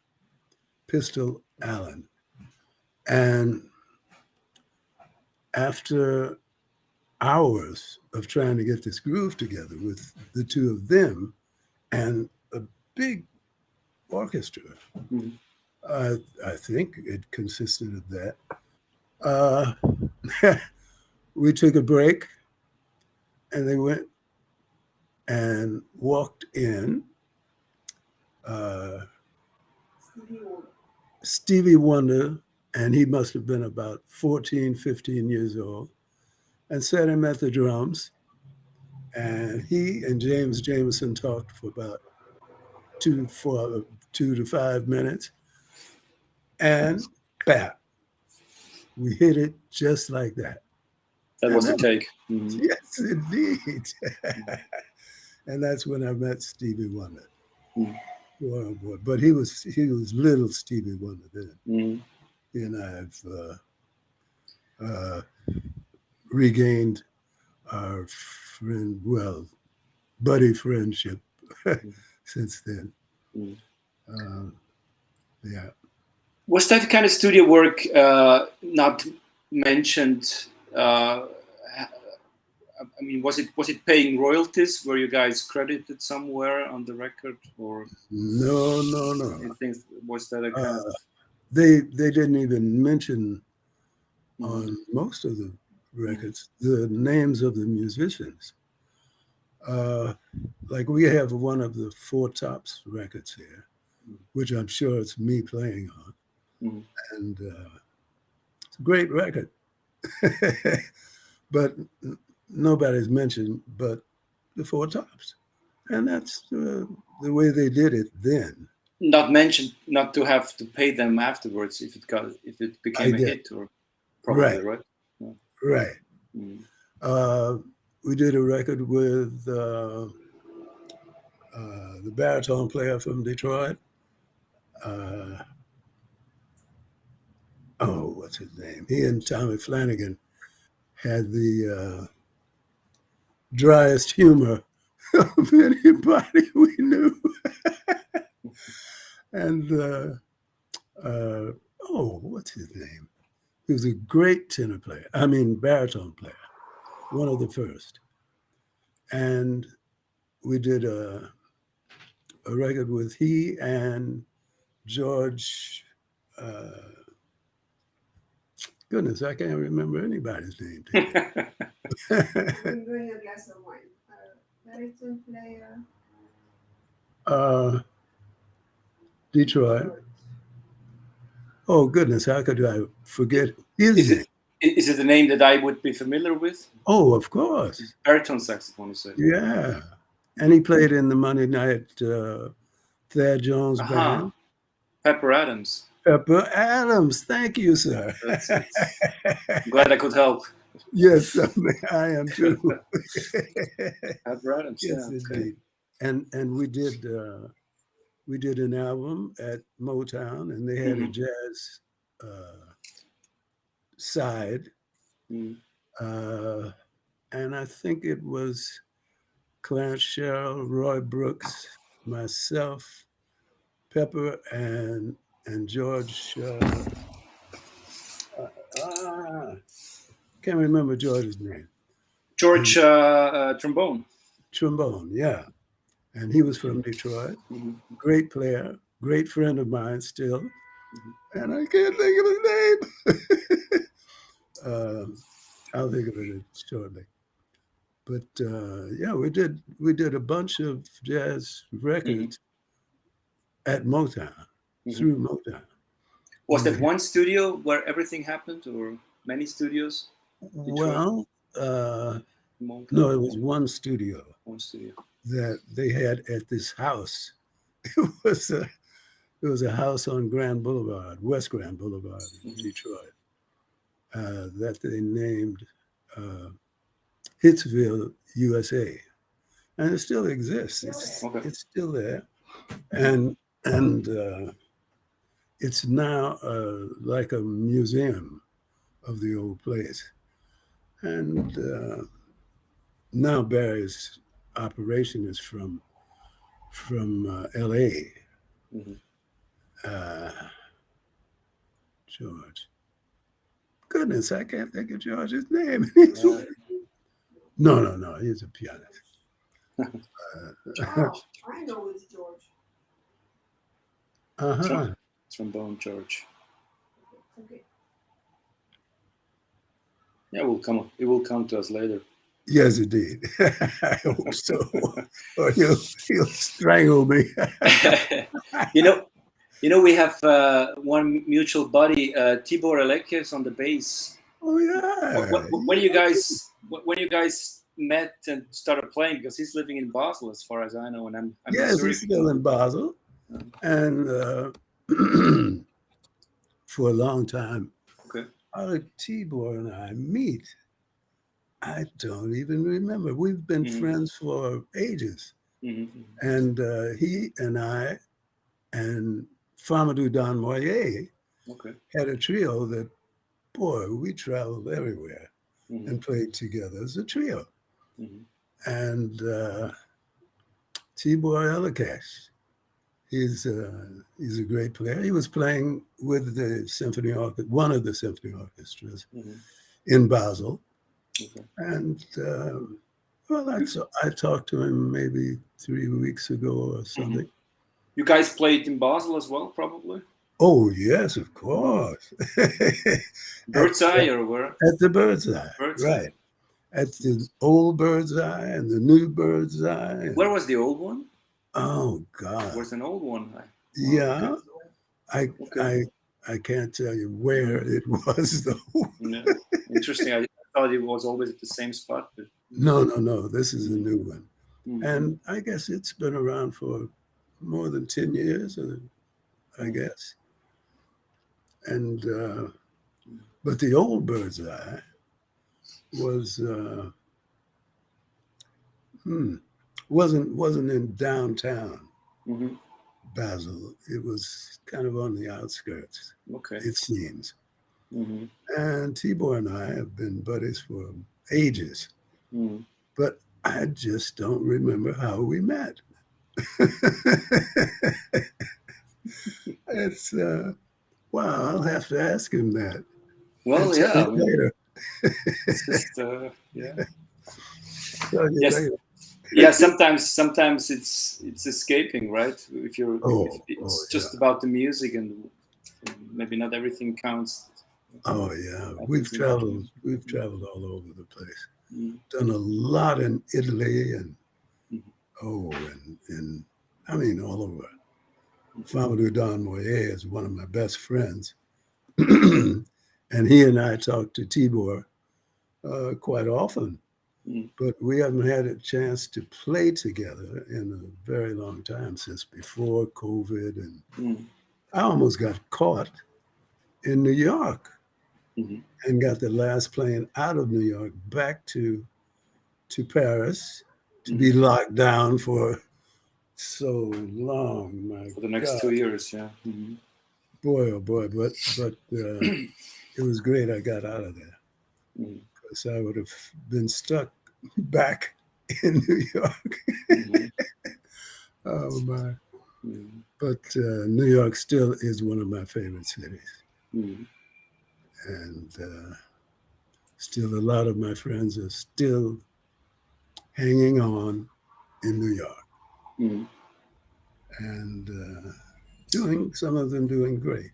[SPEAKER 1] Pistol Allen. And after hours of trying to get this groove together with the two of them and a big orchestra, I think it consisted of that. We took a break, and they went and walked in Stevie Wonder, and he must have been about 14, 15 years old, and sat him at the drums. And he and James Jamerson talked for about 2 to 5 minutes, and clap. We hit it just like that.
[SPEAKER 2] That was the take. Mm-hmm.
[SPEAKER 1] Yes, indeed. And that's when I met Stevie Wonder. Mm. Boy, oh boy. But he was little Stevie Wonder then. Mm. He and I have regained our buddy friendship since then. Mm. Yeah.
[SPEAKER 2] Was that kind of studio work not mentioned? I mean, was it paying royalties? Were you guys credited somewhere on the record, or
[SPEAKER 1] no?
[SPEAKER 2] Was that a kind of?
[SPEAKER 1] They didn't even mention on most of the records the names of the musicians. Like we have one of the Four Tops records here, which I'm sure it's me playing on, and it's a great record. But nobody's mentioned but the Four Tops, and that's the way they did it then.
[SPEAKER 2] Not mentioned, not to have to pay them afterwards if it became a hit, or probably right. Yeah.
[SPEAKER 1] Right. We did a record with the baritone player from Detroit. What's his name? He and Tommy Flanagan had the driest humor of anybody we knew. And what's his name? He was a great baritone player, one of the first. And we did a record with he and George. Goodness, I can't remember anybody's name.
[SPEAKER 3] Bring a glass of wine. Baritone player.
[SPEAKER 1] Detroit. Oh goodness, how could I forget his name?
[SPEAKER 2] Is it a name that I would be familiar with?
[SPEAKER 1] Oh, of course.
[SPEAKER 2] Baritone saxophone, you said.
[SPEAKER 1] Yeah, and he played in the Monday night Thad Jones band.
[SPEAKER 2] Pepper Adams.
[SPEAKER 1] Pepper Adams, thank you, sir.
[SPEAKER 2] I'm glad I could help.
[SPEAKER 1] Yes, I am too.
[SPEAKER 2] Pepper Adams,
[SPEAKER 1] yes,
[SPEAKER 2] yeah,
[SPEAKER 1] indeed. And we did an album at Motown, and they had a jazz side, and I think it was Clarence Sherrill, Roy Brooks, myself, Pepper, and George. Can't remember George's name.
[SPEAKER 2] George trombone.
[SPEAKER 1] Trombone, yeah, and he was from Detroit. Great player, great friend of mine still, and I can't think of his name. I'll think of it shortly. But yeah, we did a bunch of jazz records at Motown, through Motown.
[SPEAKER 2] Was that one studio where everything happened, or many studios?
[SPEAKER 1] Well, no, it was one studio.
[SPEAKER 2] One studio
[SPEAKER 1] that they had at this house. It was a house on West Grand Boulevard in Detroit, that they named Hitsville, USA, and it still exists. It's still there, and it's now like a museum of the old place. And now Barry's operation is from L.A. George. Goodness, I can't think of George's name. No, he's a pianist.
[SPEAKER 3] I know it's George.
[SPEAKER 2] Trombone George.
[SPEAKER 3] Okay.
[SPEAKER 2] Yeah, it will come to us later.
[SPEAKER 1] Yes, indeed. I hope so. Or he'll strangle me.
[SPEAKER 2] You know, we have one mutual buddy, Tibor Elekes, on the bass.
[SPEAKER 1] Oh yeah.
[SPEAKER 2] When you guys met and started playing, because he's living in Basel, as far as I know, and I'm
[SPEAKER 1] Yes, he's still in Basel, and for a long time.
[SPEAKER 2] Okay.
[SPEAKER 1] How did Tibor and I meet? I don't even remember. We've been friends for ages, and he and I and Famadou Don Moyer had a trio that, boy, we traveled everywhere and played together as a trio. And Tibor Elakash, he's a great player. He was playing with the symphony orchestra, one of the symphony orchestras in Basel. And well, I talked to him maybe 3 weeks ago or something.
[SPEAKER 2] You guys played in Basel as well, probably?
[SPEAKER 1] Oh, yes, of course.
[SPEAKER 2] Bird's Eye or where?
[SPEAKER 1] At the Bird's Eye, right. At the old Bird's Eye and the new Bird's Eye.
[SPEAKER 2] Where was the old one?
[SPEAKER 1] Oh, God.
[SPEAKER 2] Where's an old one?
[SPEAKER 1] Yeah. I can't tell you where it was, though.
[SPEAKER 2] Yeah. Interesting. I thought it was always at the same spot. But...
[SPEAKER 1] No. This is a new one. And I guess it's been around for more than 10 years, I guess. And but the old Bird's Eye was wasn't in downtown Basel. It was kind of on the outskirts. It seems. And Tibor and I have been buddies for ages, but I just don't remember how we met. It's wow, I'll have to ask him that.
[SPEAKER 2] Well, yeah.
[SPEAKER 1] Later.
[SPEAKER 2] It's just, yeah.
[SPEAKER 1] Yes.
[SPEAKER 2] Yeah, sometimes it's escaping, right? If you're, it's just about the music, and maybe not everything counts.
[SPEAKER 1] Oh yeah, we've traveled all over the place. Done a lot in Italy and and I mean all over. Famadou Don Moyer is one of my best friends, and he and I talk to Tibor quite often. But we haven't had a chance to play together in a very long time, since before COVID. And I almost got caught in New York and got the last plane out of New York back to Paris to be locked down for so long.
[SPEAKER 2] For the next 2 years, yeah.
[SPEAKER 1] Boy, oh boy, but it was great I got out of there. Because I would have been stuck back in New York. Oh my! But New York still is one of my favorite cities, and still a lot of my friends are still hanging on in New York, and some of them doing great.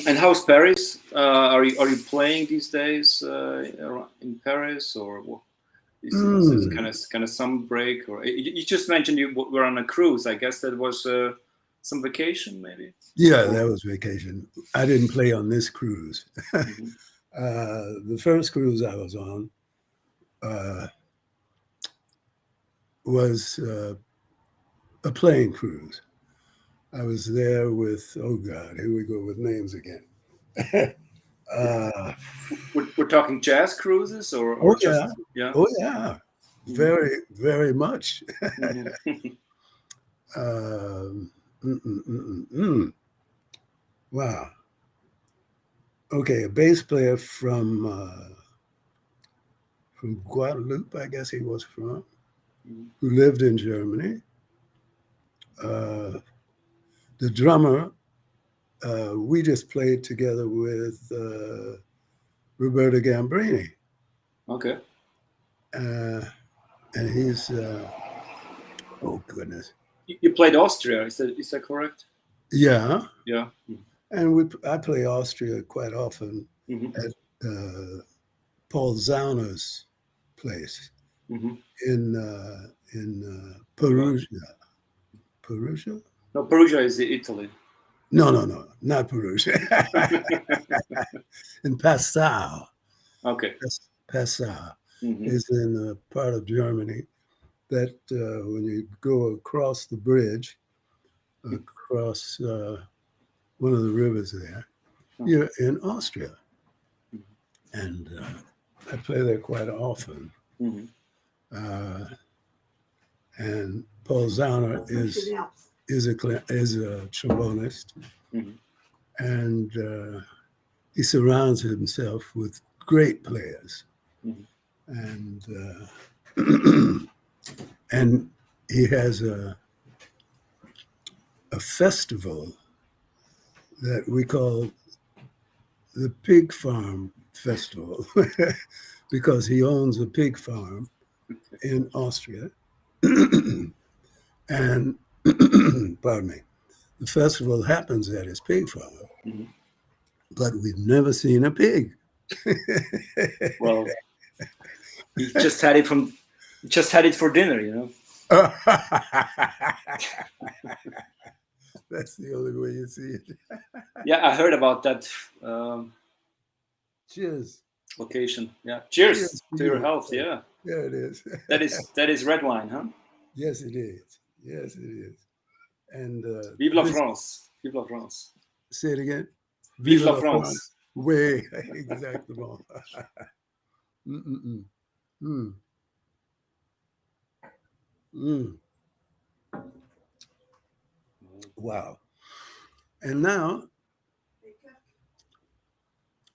[SPEAKER 2] And how's Paris? Are you playing these days in Paris, or what? Is it kind of some break? Or you just mentioned you were on a cruise. I guess that was some vacation, maybe.
[SPEAKER 1] Yeah, that was vacation. I didn't play on this cruise. The first cruise I was on was a plane cruise. I was there with, oh God, here we go with names again.
[SPEAKER 2] We're talking jazz cruises, or just, yeah.
[SPEAKER 1] Oh yeah, very, very much. Wow. Okay, a bass player from Guadeloupe, I guess he was from, who lived in Germany. The drummer, we just played together with Roberto Gambrini.
[SPEAKER 2] Okay.
[SPEAKER 1] And he's, oh goodness.
[SPEAKER 2] You played Austria, is that correct?
[SPEAKER 1] Yeah.
[SPEAKER 2] Yeah.
[SPEAKER 1] And I play Austria quite often at Paul Zauner's place in Perugia. Perugia?
[SPEAKER 2] No, Perugia is Italy.
[SPEAKER 1] No, not Perugia. In Passau.
[SPEAKER 2] Okay.
[SPEAKER 1] Passau
[SPEAKER 2] Mhm.
[SPEAKER 1] is in a part of Germany that when you go across the bridge, across one of the rivers there, you're in Austria. And I play there quite often.
[SPEAKER 2] Mhm.
[SPEAKER 1] And Paul Zauner is a trombonist,
[SPEAKER 2] Mhm.
[SPEAKER 1] and he surrounds himself with great players,
[SPEAKER 2] Mhm.
[SPEAKER 1] and and he has a festival that we call the Pig Farm Festival because he owns a pig farm in Austria. And pardon me, the festival happens at his pig farm,
[SPEAKER 2] Mhm.
[SPEAKER 1] but we've never seen a pig.
[SPEAKER 2] Well, he just had it for dinner, you know.
[SPEAKER 1] That's the only way you see it.
[SPEAKER 2] Yeah, I heard about that
[SPEAKER 1] Cheers.
[SPEAKER 2] location. Yeah. Cheers to your
[SPEAKER 1] you.
[SPEAKER 2] health. Yeah.
[SPEAKER 1] There it is.
[SPEAKER 2] That is red wine, huh?
[SPEAKER 1] Yes, it is. Yes, it is. And
[SPEAKER 2] Vive la France. Vive la France.
[SPEAKER 1] say it again.
[SPEAKER 2] Vive la France.
[SPEAKER 1] Oui, exactement. Mm. Wow. And now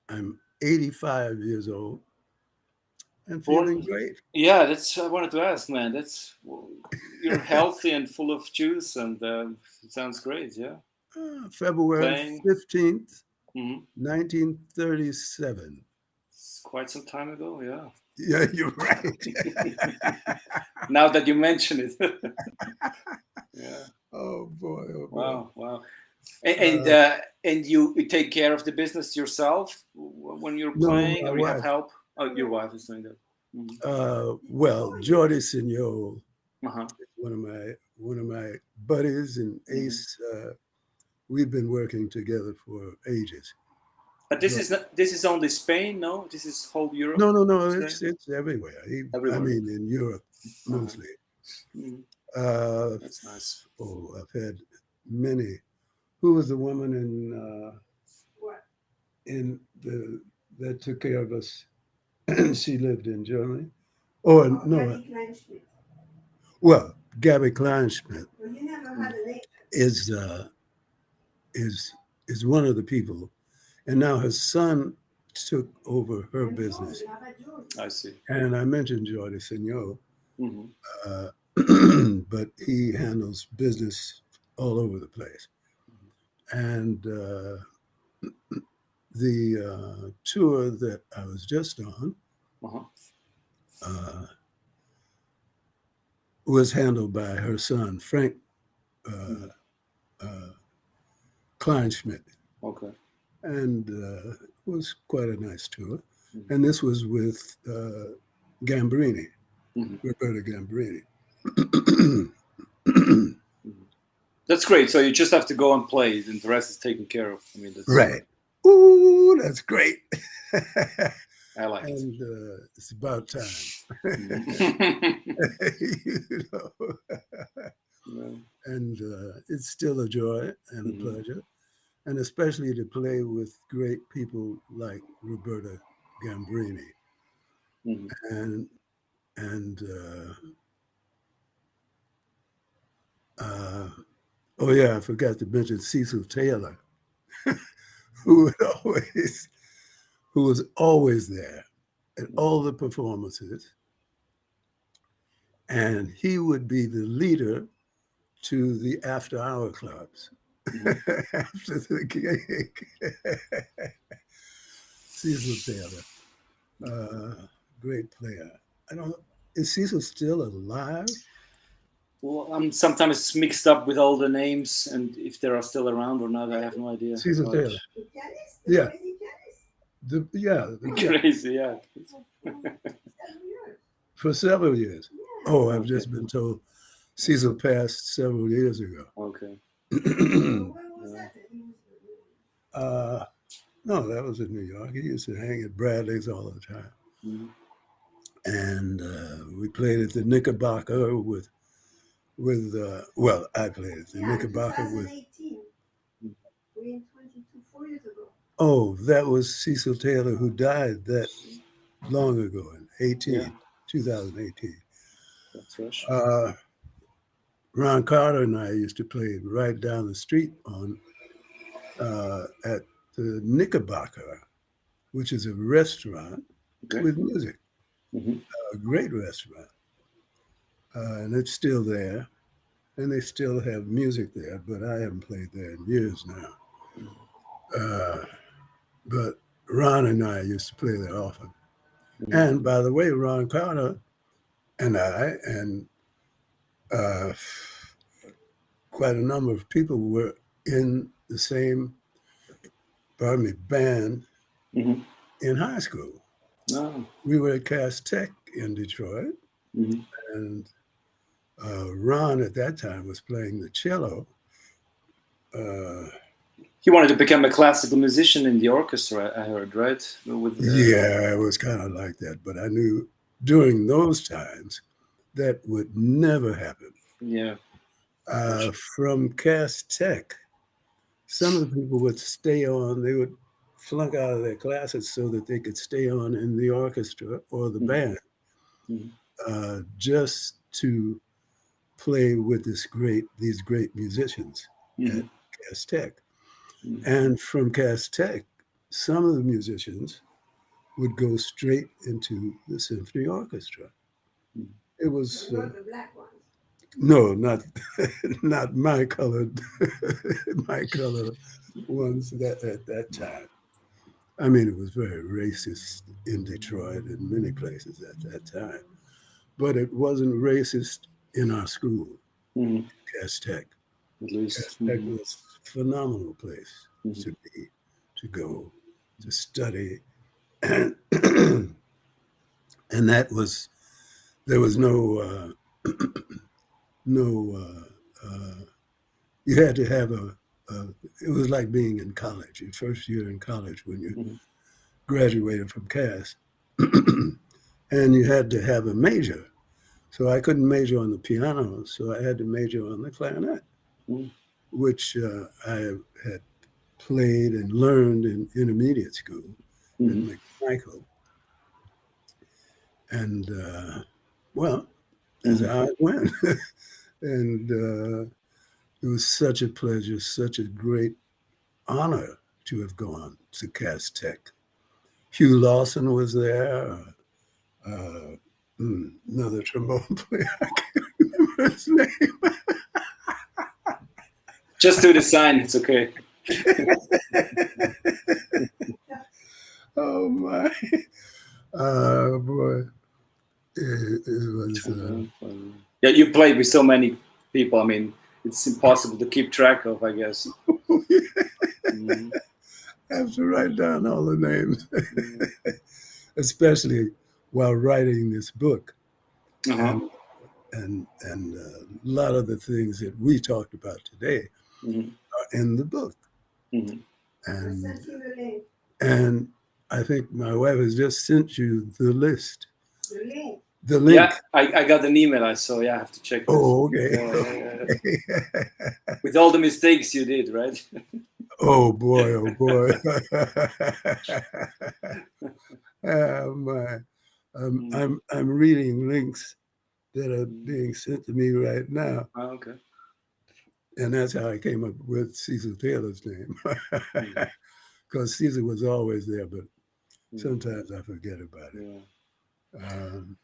[SPEAKER 1] I'm 85 years old and feeling great.
[SPEAKER 2] Yeah, that's I wanted to ask, man. You're healthy and full of juice, and it sounds great. Yeah.
[SPEAKER 1] February 15th,
[SPEAKER 2] Mhm.
[SPEAKER 1] 1937.
[SPEAKER 2] It's quite some time ago. Yeah.
[SPEAKER 1] Yeah, you're right.
[SPEAKER 2] Now that you mention it. Yeah.
[SPEAKER 1] Oh boy! Oh boy!
[SPEAKER 2] Wow! And you take care of the business yourself when you're playing, or you have help? Oh, your wife is doing that. Mm-hmm.
[SPEAKER 1] Well, Jordi Signol,
[SPEAKER 2] Uh-huh.
[SPEAKER 1] one of my buddies and ace. We've been working together for ages.
[SPEAKER 2] But this is only Spain, no? This is whole Europe.
[SPEAKER 1] No. It's everywhere.
[SPEAKER 2] Everywhere.
[SPEAKER 1] I mean, in Europe mostly.
[SPEAKER 2] Mm-hmm. That's nice.
[SPEAKER 1] Oh, I've had many. Who was the woman that took care of us? She lived in Germany. Oh, no.
[SPEAKER 3] Gabby Kleinschmidt.
[SPEAKER 1] Well, Gabby Kleinschmidt
[SPEAKER 3] Well, you never had a name.
[SPEAKER 1] is one of the people, and now her son took over her business.
[SPEAKER 2] I see.
[SPEAKER 1] And I mentioned Jordi Signol, but he handles business all over the place. And the tour that I was just on was handled by her son, Frank Kleinschmidt.
[SPEAKER 2] Okay.
[SPEAKER 1] And it was quite a nice tour. And this was with Gambrini, Roberta Gambrini.
[SPEAKER 2] That's great. So you just have to go and play, and the rest is taken care of. I mean, that's
[SPEAKER 1] right. Ooh, that's great.
[SPEAKER 2] I like it.
[SPEAKER 1] And it's about time. You know? Yeah. And it's still a joy and a pleasure, and especially to play with great people like Roberta Gambrini. And oh yeah, I forgot to mention Cecil Taylor, who was always there at all the performances, and he would be the leader to the after-hour clubs after the gig. Cecil Taylor, great player. Is Cecil still alive?
[SPEAKER 2] Well, I'm sometimes mixed up with all the names and if they are still around or not. I have no idea.
[SPEAKER 1] Cecil Taylor. Yeah.
[SPEAKER 2] Crazy, yeah.
[SPEAKER 1] For several years. Oh, I've just been told Cecil passed several years ago.
[SPEAKER 2] Okay.
[SPEAKER 3] Where was that? He was,
[SPEAKER 1] No, that was in New York. He used to hang at Bradley's all the time.
[SPEAKER 2] Mhm.
[SPEAKER 1] And we played at the Knickerbocker with well, I played at the
[SPEAKER 3] yeah,
[SPEAKER 1] Knickerbocker with,
[SPEAKER 3] 2018. We're in 22, 4 years ago.
[SPEAKER 1] oh, that was Cecil Taylor, who died that long ago in
[SPEAKER 2] Yeah,
[SPEAKER 1] 2018.
[SPEAKER 2] that's right.
[SPEAKER 1] Ron Carter and I used to play right down the street on at the Knickerbocker, which is a restaurant
[SPEAKER 2] Okay.
[SPEAKER 1] with music,
[SPEAKER 2] Mhm.
[SPEAKER 1] a great restaurant. And it's still there, and they still have music there, but I haven't played there in years now. But Ron and I used to play there often.
[SPEAKER 2] Mhm.
[SPEAKER 1] And by the way, Ron Carter and I and uh, quite a number of people were in the same, band
[SPEAKER 2] Mhm.
[SPEAKER 1] in high school.
[SPEAKER 2] Oh.
[SPEAKER 1] We were at Cass Tech in Detroit,
[SPEAKER 2] Mhm.
[SPEAKER 1] and Ron at that time was playing the cello.
[SPEAKER 2] He wanted to become a classical musician in the orchestra, I heard, right? With
[SPEAKER 1] Yeah, it was kind of like that, but I knew during those times that would never happen.
[SPEAKER 2] yeah.
[SPEAKER 1] From Cass Tech, some of the people would stay on, they would flunk out of their classes so that they could stay on in the orchestra or the band,
[SPEAKER 2] Mhm.
[SPEAKER 1] just to play with these great musicians at
[SPEAKER 2] Mhm.
[SPEAKER 1] Cass Tech.
[SPEAKER 2] Mhm.
[SPEAKER 1] And from Cass Tech, some of the musicians would go straight into the symphony orchestra.
[SPEAKER 2] Mhm.
[SPEAKER 1] It was
[SPEAKER 3] Not the black ones.
[SPEAKER 1] no, not not my colored my color ones that at that time. I mean, it was very racist in Detroit and many places at that time, but it wasn't racist in our school,
[SPEAKER 2] Mhm.
[SPEAKER 1] Cass Tech.
[SPEAKER 2] At least.
[SPEAKER 1] Cass Tech was a phenomenal place
[SPEAKER 2] Mhm.
[SPEAKER 1] to be, to go, to study, and and that was there was no you had to have a it was like being in college, your first year in college when you
[SPEAKER 2] Mhm.
[SPEAKER 1] graduated from Cass, and you had to have a major. So I couldn't major on the piano, so I had to major on the clarinet,
[SPEAKER 2] Mhm.
[SPEAKER 1] which I had played and learned in intermediate school at
[SPEAKER 2] Mhm.
[SPEAKER 1] McMichael. And well, that's
[SPEAKER 2] Mhm.
[SPEAKER 1] how it went. And it was such a pleasure, such a great honor to have gone to Cass Tech. Hugh Lawson was there. Uh, Another trombone player. I can't remember his name.
[SPEAKER 2] Just do the sign. It's okay.
[SPEAKER 1] Oh my! Boy, it was.
[SPEAKER 2] Yeah, you played with so many people. I mean, it's impossible to keep track of, I guess. Mhm.
[SPEAKER 1] I have to write down all the names,
[SPEAKER 2] Mhm.
[SPEAKER 1] especially while writing this book,
[SPEAKER 2] Uh-huh.
[SPEAKER 1] and a lot of the things that we talked about today
[SPEAKER 2] Mhm.
[SPEAKER 1] are in the book.
[SPEAKER 2] Mhm.
[SPEAKER 3] I
[SPEAKER 1] And
[SPEAKER 3] sent you the link.
[SPEAKER 1] and I think my wife has just sent you the list,
[SPEAKER 3] The link.
[SPEAKER 1] the
[SPEAKER 2] Yeah,
[SPEAKER 1] link.
[SPEAKER 2] I got an email. I saw. Yeah, I have to check this.
[SPEAKER 1] Oh, okay.
[SPEAKER 2] Yeah. With all the mistakes you did, right?
[SPEAKER 1] Oh boy, oh boy. Oh my. I'm reading links that are being sent to me right now.
[SPEAKER 2] Oh, okay.
[SPEAKER 1] And that's how I came up with Cecil Taylor's name. Because Cecil was always there, but sometimes I forget about it.
[SPEAKER 2] Yeah.
[SPEAKER 1] Um,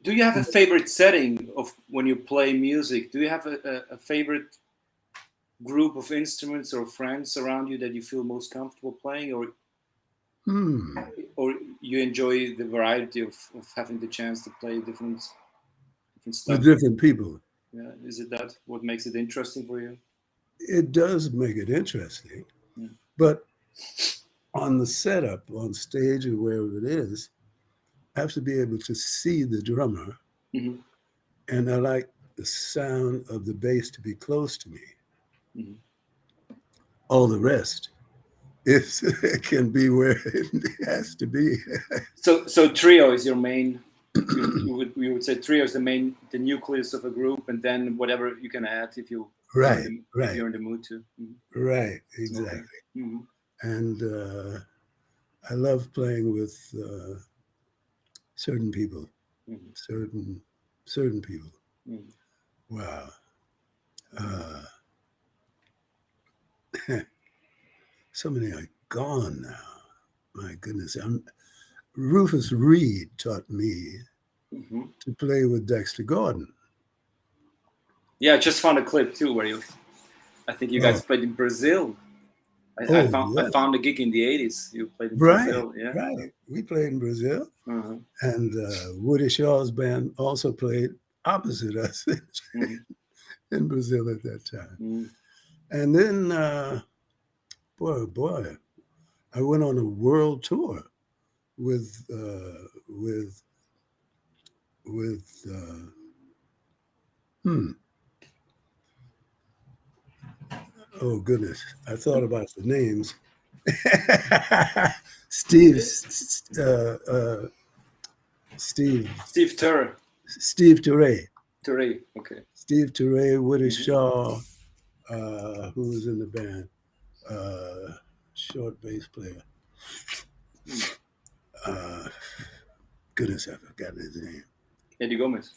[SPEAKER 2] Do you have a favorite setting of when you play music? Do you have a favorite group of instruments or friends around you that you feel most comfortable playing,
[SPEAKER 1] hmm.
[SPEAKER 2] or you enjoy the variety of having the chance to play different
[SPEAKER 1] With
[SPEAKER 2] stuff?
[SPEAKER 1] different people.
[SPEAKER 2] Yeah, is it that what makes it interesting for you?
[SPEAKER 1] It does make it interesting.
[SPEAKER 2] Yeah.
[SPEAKER 1] But on the setup, on stage or wherever it is, I have to be able to see the drummer.
[SPEAKER 2] Mhm.
[SPEAKER 1] And I like the sound of the bass to be close to me.
[SPEAKER 2] Mhm.
[SPEAKER 1] all the rest is can be where it has to be.
[SPEAKER 2] So trio is your main. You would say trio is the nucleus of a group, and then whatever you can add if you
[SPEAKER 1] Right,
[SPEAKER 2] if
[SPEAKER 1] right,
[SPEAKER 2] you're in the mood to.
[SPEAKER 1] right, exactly.
[SPEAKER 2] Okay. Mhm.
[SPEAKER 1] And I love playing with certain people,
[SPEAKER 2] Mhm.
[SPEAKER 1] certain people.
[SPEAKER 2] Mhm.
[SPEAKER 1] Wow. So many are gone now. My goodness. Rufus Reed taught me
[SPEAKER 2] Mhm.
[SPEAKER 1] to play with Dexter Gordon.
[SPEAKER 2] Yeah, I just found a clip too where I think you guys played in Brazil. I
[SPEAKER 1] Oh,
[SPEAKER 2] found I
[SPEAKER 1] yeah.
[SPEAKER 2] found a gig in the '80s. You played in
[SPEAKER 1] Right,
[SPEAKER 2] Brazil, yeah.
[SPEAKER 1] right. We played in Brazil,
[SPEAKER 2] Uh-huh.
[SPEAKER 1] and Woody Shaw's band also played opposite us
[SPEAKER 2] Mhm.
[SPEAKER 1] in Brazil at that time.
[SPEAKER 2] Mhm.
[SPEAKER 1] And then, boy, I went on a world tour with with with oh goodness, I thought about the names. Steve, Steve,
[SPEAKER 2] Steve Turr,
[SPEAKER 1] Steve Turre,
[SPEAKER 2] Turre, okay.
[SPEAKER 1] Steve Turre, Woody
[SPEAKER 2] Mhm.
[SPEAKER 1] Shaw, who was in the band, short bass player. Uh, goodness, I've forgotten his name.
[SPEAKER 2] Eddie Gomez.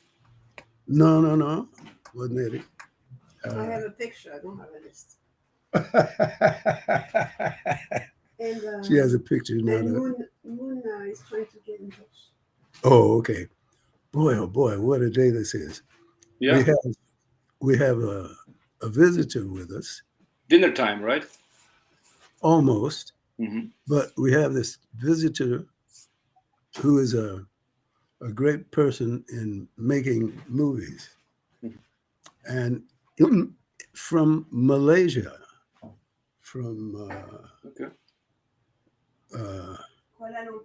[SPEAKER 1] No, wasn't Eddie.
[SPEAKER 3] I have a picture. I don't have a list. And
[SPEAKER 1] She has a picture, not
[SPEAKER 3] and
[SPEAKER 1] a.
[SPEAKER 3] Moon is trying to get in touch.
[SPEAKER 1] Oh, okay. Boy, oh boy, what a day this is.
[SPEAKER 2] Yeah,
[SPEAKER 1] We have a visitor with us,
[SPEAKER 2] dinner time, right?
[SPEAKER 1] almost,
[SPEAKER 2] Mm-hmm.
[SPEAKER 1] but we have this visitor who is a great person in making movies,
[SPEAKER 2] Mhm.
[SPEAKER 1] and from Malaysia, from
[SPEAKER 2] Okay.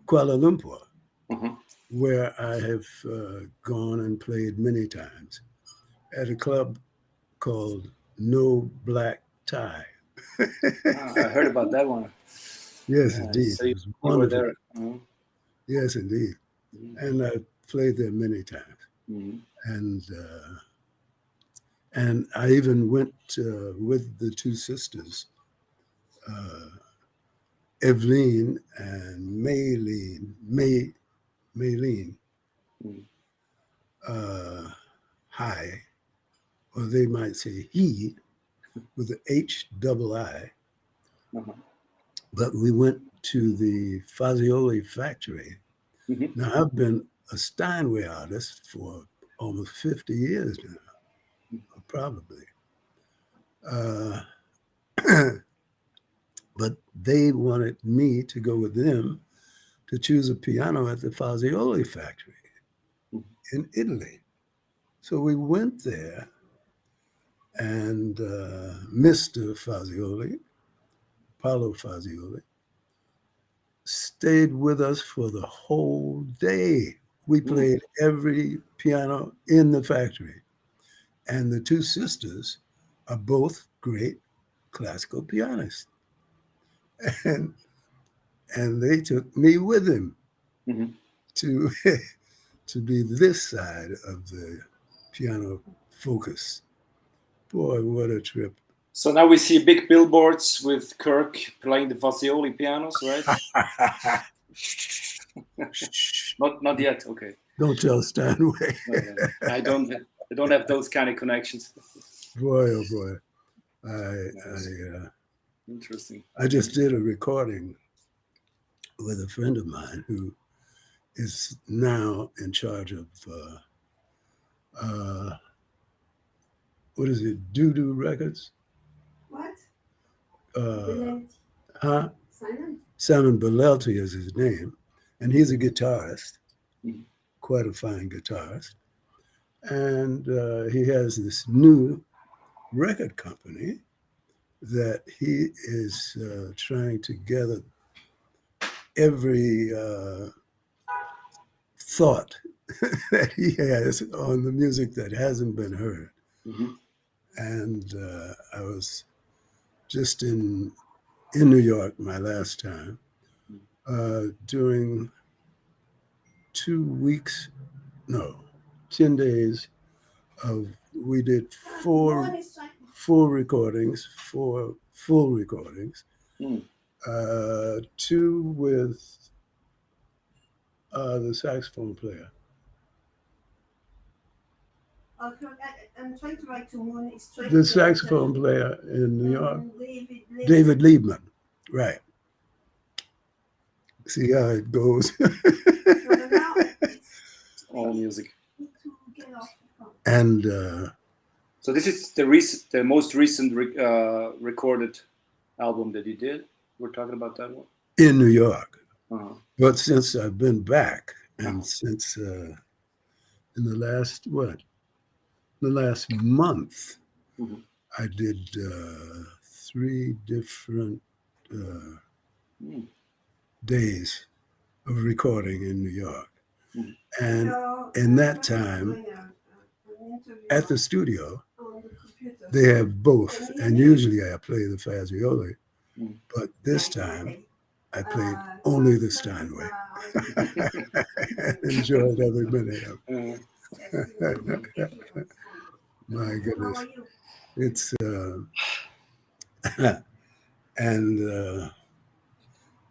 [SPEAKER 1] Kuala Lumpur,
[SPEAKER 2] Uh-huh.
[SPEAKER 1] where I have gone and played many times at a club called No Black Tie.
[SPEAKER 2] I heard about that one.
[SPEAKER 1] Yes,
[SPEAKER 2] Yeah,
[SPEAKER 1] indeed.
[SPEAKER 2] so
[SPEAKER 1] It was
[SPEAKER 2] you were
[SPEAKER 1] wonderful.
[SPEAKER 2] there. Uh-huh.
[SPEAKER 1] Yes, indeed.
[SPEAKER 2] Mhm.
[SPEAKER 1] And I played there many times.
[SPEAKER 2] Mhm.
[SPEAKER 1] And I even went with the two sisters, uh, Evelyn and Maylene,
[SPEAKER 2] Mhm.
[SPEAKER 1] High, or they might say he, with the H double I.
[SPEAKER 2] Uh-huh.
[SPEAKER 1] But we went to the Fazioli factory.
[SPEAKER 2] Mhm.
[SPEAKER 1] Now, I've been a Steinway artist for almost 50 years now, probably. Uh, but they wanted me to go with them to choose a piano at the Fazioli factory
[SPEAKER 2] Mhm.
[SPEAKER 1] in Italy. So we went there, and Mr. Fazioli, Paolo Fazioli, stayed with us for the whole day. We
[SPEAKER 2] Mhm.
[SPEAKER 1] played every piano in the factory. And the two sisters are both great classical pianists. And and they took me with them
[SPEAKER 2] Mhm.
[SPEAKER 1] to to be this side of the piano focus. Boy, what a trip.
[SPEAKER 2] So now we see big billboards with Kirk playing the Fazioli pianos, right? Not yet. Okay.
[SPEAKER 1] Don't tell Steinway.
[SPEAKER 2] Okay. I don't have those kind of connections.
[SPEAKER 1] Boy, oh boy.
[SPEAKER 2] Nice. Interesting.
[SPEAKER 1] I just did a recording with a friend of mine who is now in charge of uh, what is it, Doo Records?
[SPEAKER 3] What?
[SPEAKER 1] Uh,
[SPEAKER 3] Brilliant.
[SPEAKER 1] huh?
[SPEAKER 3] Simon?
[SPEAKER 1] Simon Bellelty is his name, and he's a guitarist,
[SPEAKER 2] Mhm.
[SPEAKER 1] quite a fine guitarist. And he has this new record company that he is trying to gather every thought that he has on the music that hasn't been heard.
[SPEAKER 2] Mhm.
[SPEAKER 1] And I was just in New York, my last time, during 2 weeks, no, 10 days of, we did four recordings, 4 full recordings,
[SPEAKER 2] Mm.
[SPEAKER 1] 2 with the saxophone player.
[SPEAKER 3] I'm trying to write to Moon.
[SPEAKER 1] The saxophone player in New York,
[SPEAKER 3] David.
[SPEAKER 1] David Liebman, right. See how it goes.
[SPEAKER 3] So now it's
[SPEAKER 2] All music.
[SPEAKER 3] need to get off the phone.
[SPEAKER 1] And
[SPEAKER 2] So this is the most recent recorded album that you did. We're talking about that one.
[SPEAKER 1] in New York.
[SPEAKER 2] Uh-huh.
[SPEAKER 1] But since I've been back, and since in the last month,
[SPEAKER 2] Mhm.
[SPEAKER 1] I did 3 different days of recording in New York.
[SPEAKER 2] Mhm.
[SPEAKER 1] And
[SPEAKER 3] So,
[SPEAKER 1] in that time,
[SPEAKER 3] doing an interview
[SPEAKER 1] at the studio,
[SPEAKER 3] on the computer.
[SPEAKER 1] they have both. And usually I play the Fagioli,
[SPEAKER 2] Mm.
[SPEAKER 1] but this time I played only the Steinway. Enjoyed every minute of it. My goodness.
[SPEAKER 3] How are you?
[SPEAKER 1] It's and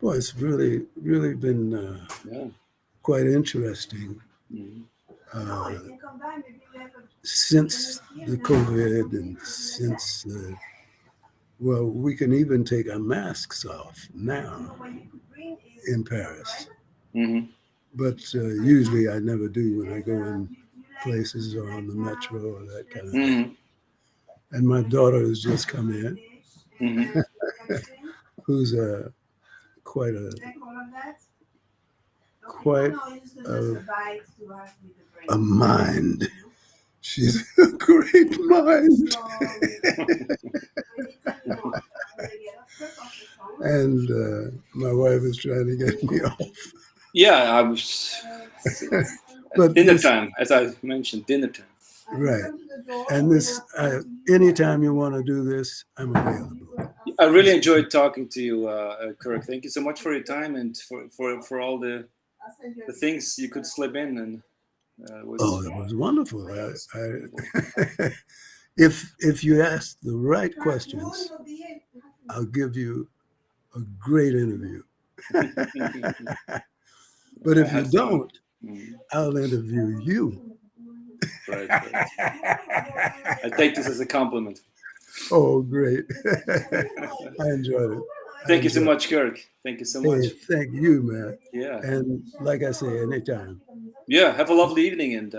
[SPEAKER 1] boy, it's really been
[SPEAKER 2] Yeah.
[SPEAKER 1] quite interesting
[SPEAKER 2] Mhm.
[SPEAKER 3] No, you can come by. Maybe we have a
[SPEAKER 1] since the COVID and since well, we can even take our masks off now
[SPEAKER 3] what you could bring is
[SPEAKER 1] in Paris.
[SPEAKER 2] Mhm.
[SPEAKER 1] But usually I never do when I go in places or on the metro or that kind of thing.
[SPEAKER 2] Mhm.
[SPEAKER 1] And my daughter has just come in,
[SPEAKER 2] Mhm.
[SPEAKER 1] who's quite a mind. She's a great mind. And my wife is trying to get me off.
[SPEAKER 2] Yeah, I was.
[SPEAKER 1] But
[SPEAKER 2] Dinner
[SPEAKER 1] this-
[SPEAKER 2] time, as I mentioned, dinner time.
[SPEAKER 1] Right. And this, anytime you want to do this, I'm available.
[SPEAKER 2] I really enjoyed talking to you, Kirk. Thank you so much for your time and for all the things you could slip in. And
[SPEAKER 1] Oh, it was wonderful. If you ask the right questions, I'll give you a great interview. But if you don't, I'll interview you.
[SPEAKER 2] Right. I take this as a compliment.
[SPEAKER 1] Oh, great. I enjoyed it.
[SPEAKER 2] Thank you so much, Kirk. Thank you so much.
[SPEAKER 1] Hey, thank you, man.
[SPEAKER 2] Yeah.
[SPEAKER 1] And like I say, anytime.
[SPEAKER 2] Yeah. Have a lovely evening and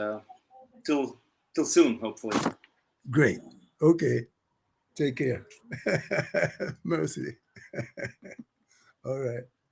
[SPEAKER 2] till soon, hopefully.
[SPEAKER 1] Great. Okay. Take care. Mercy. All right.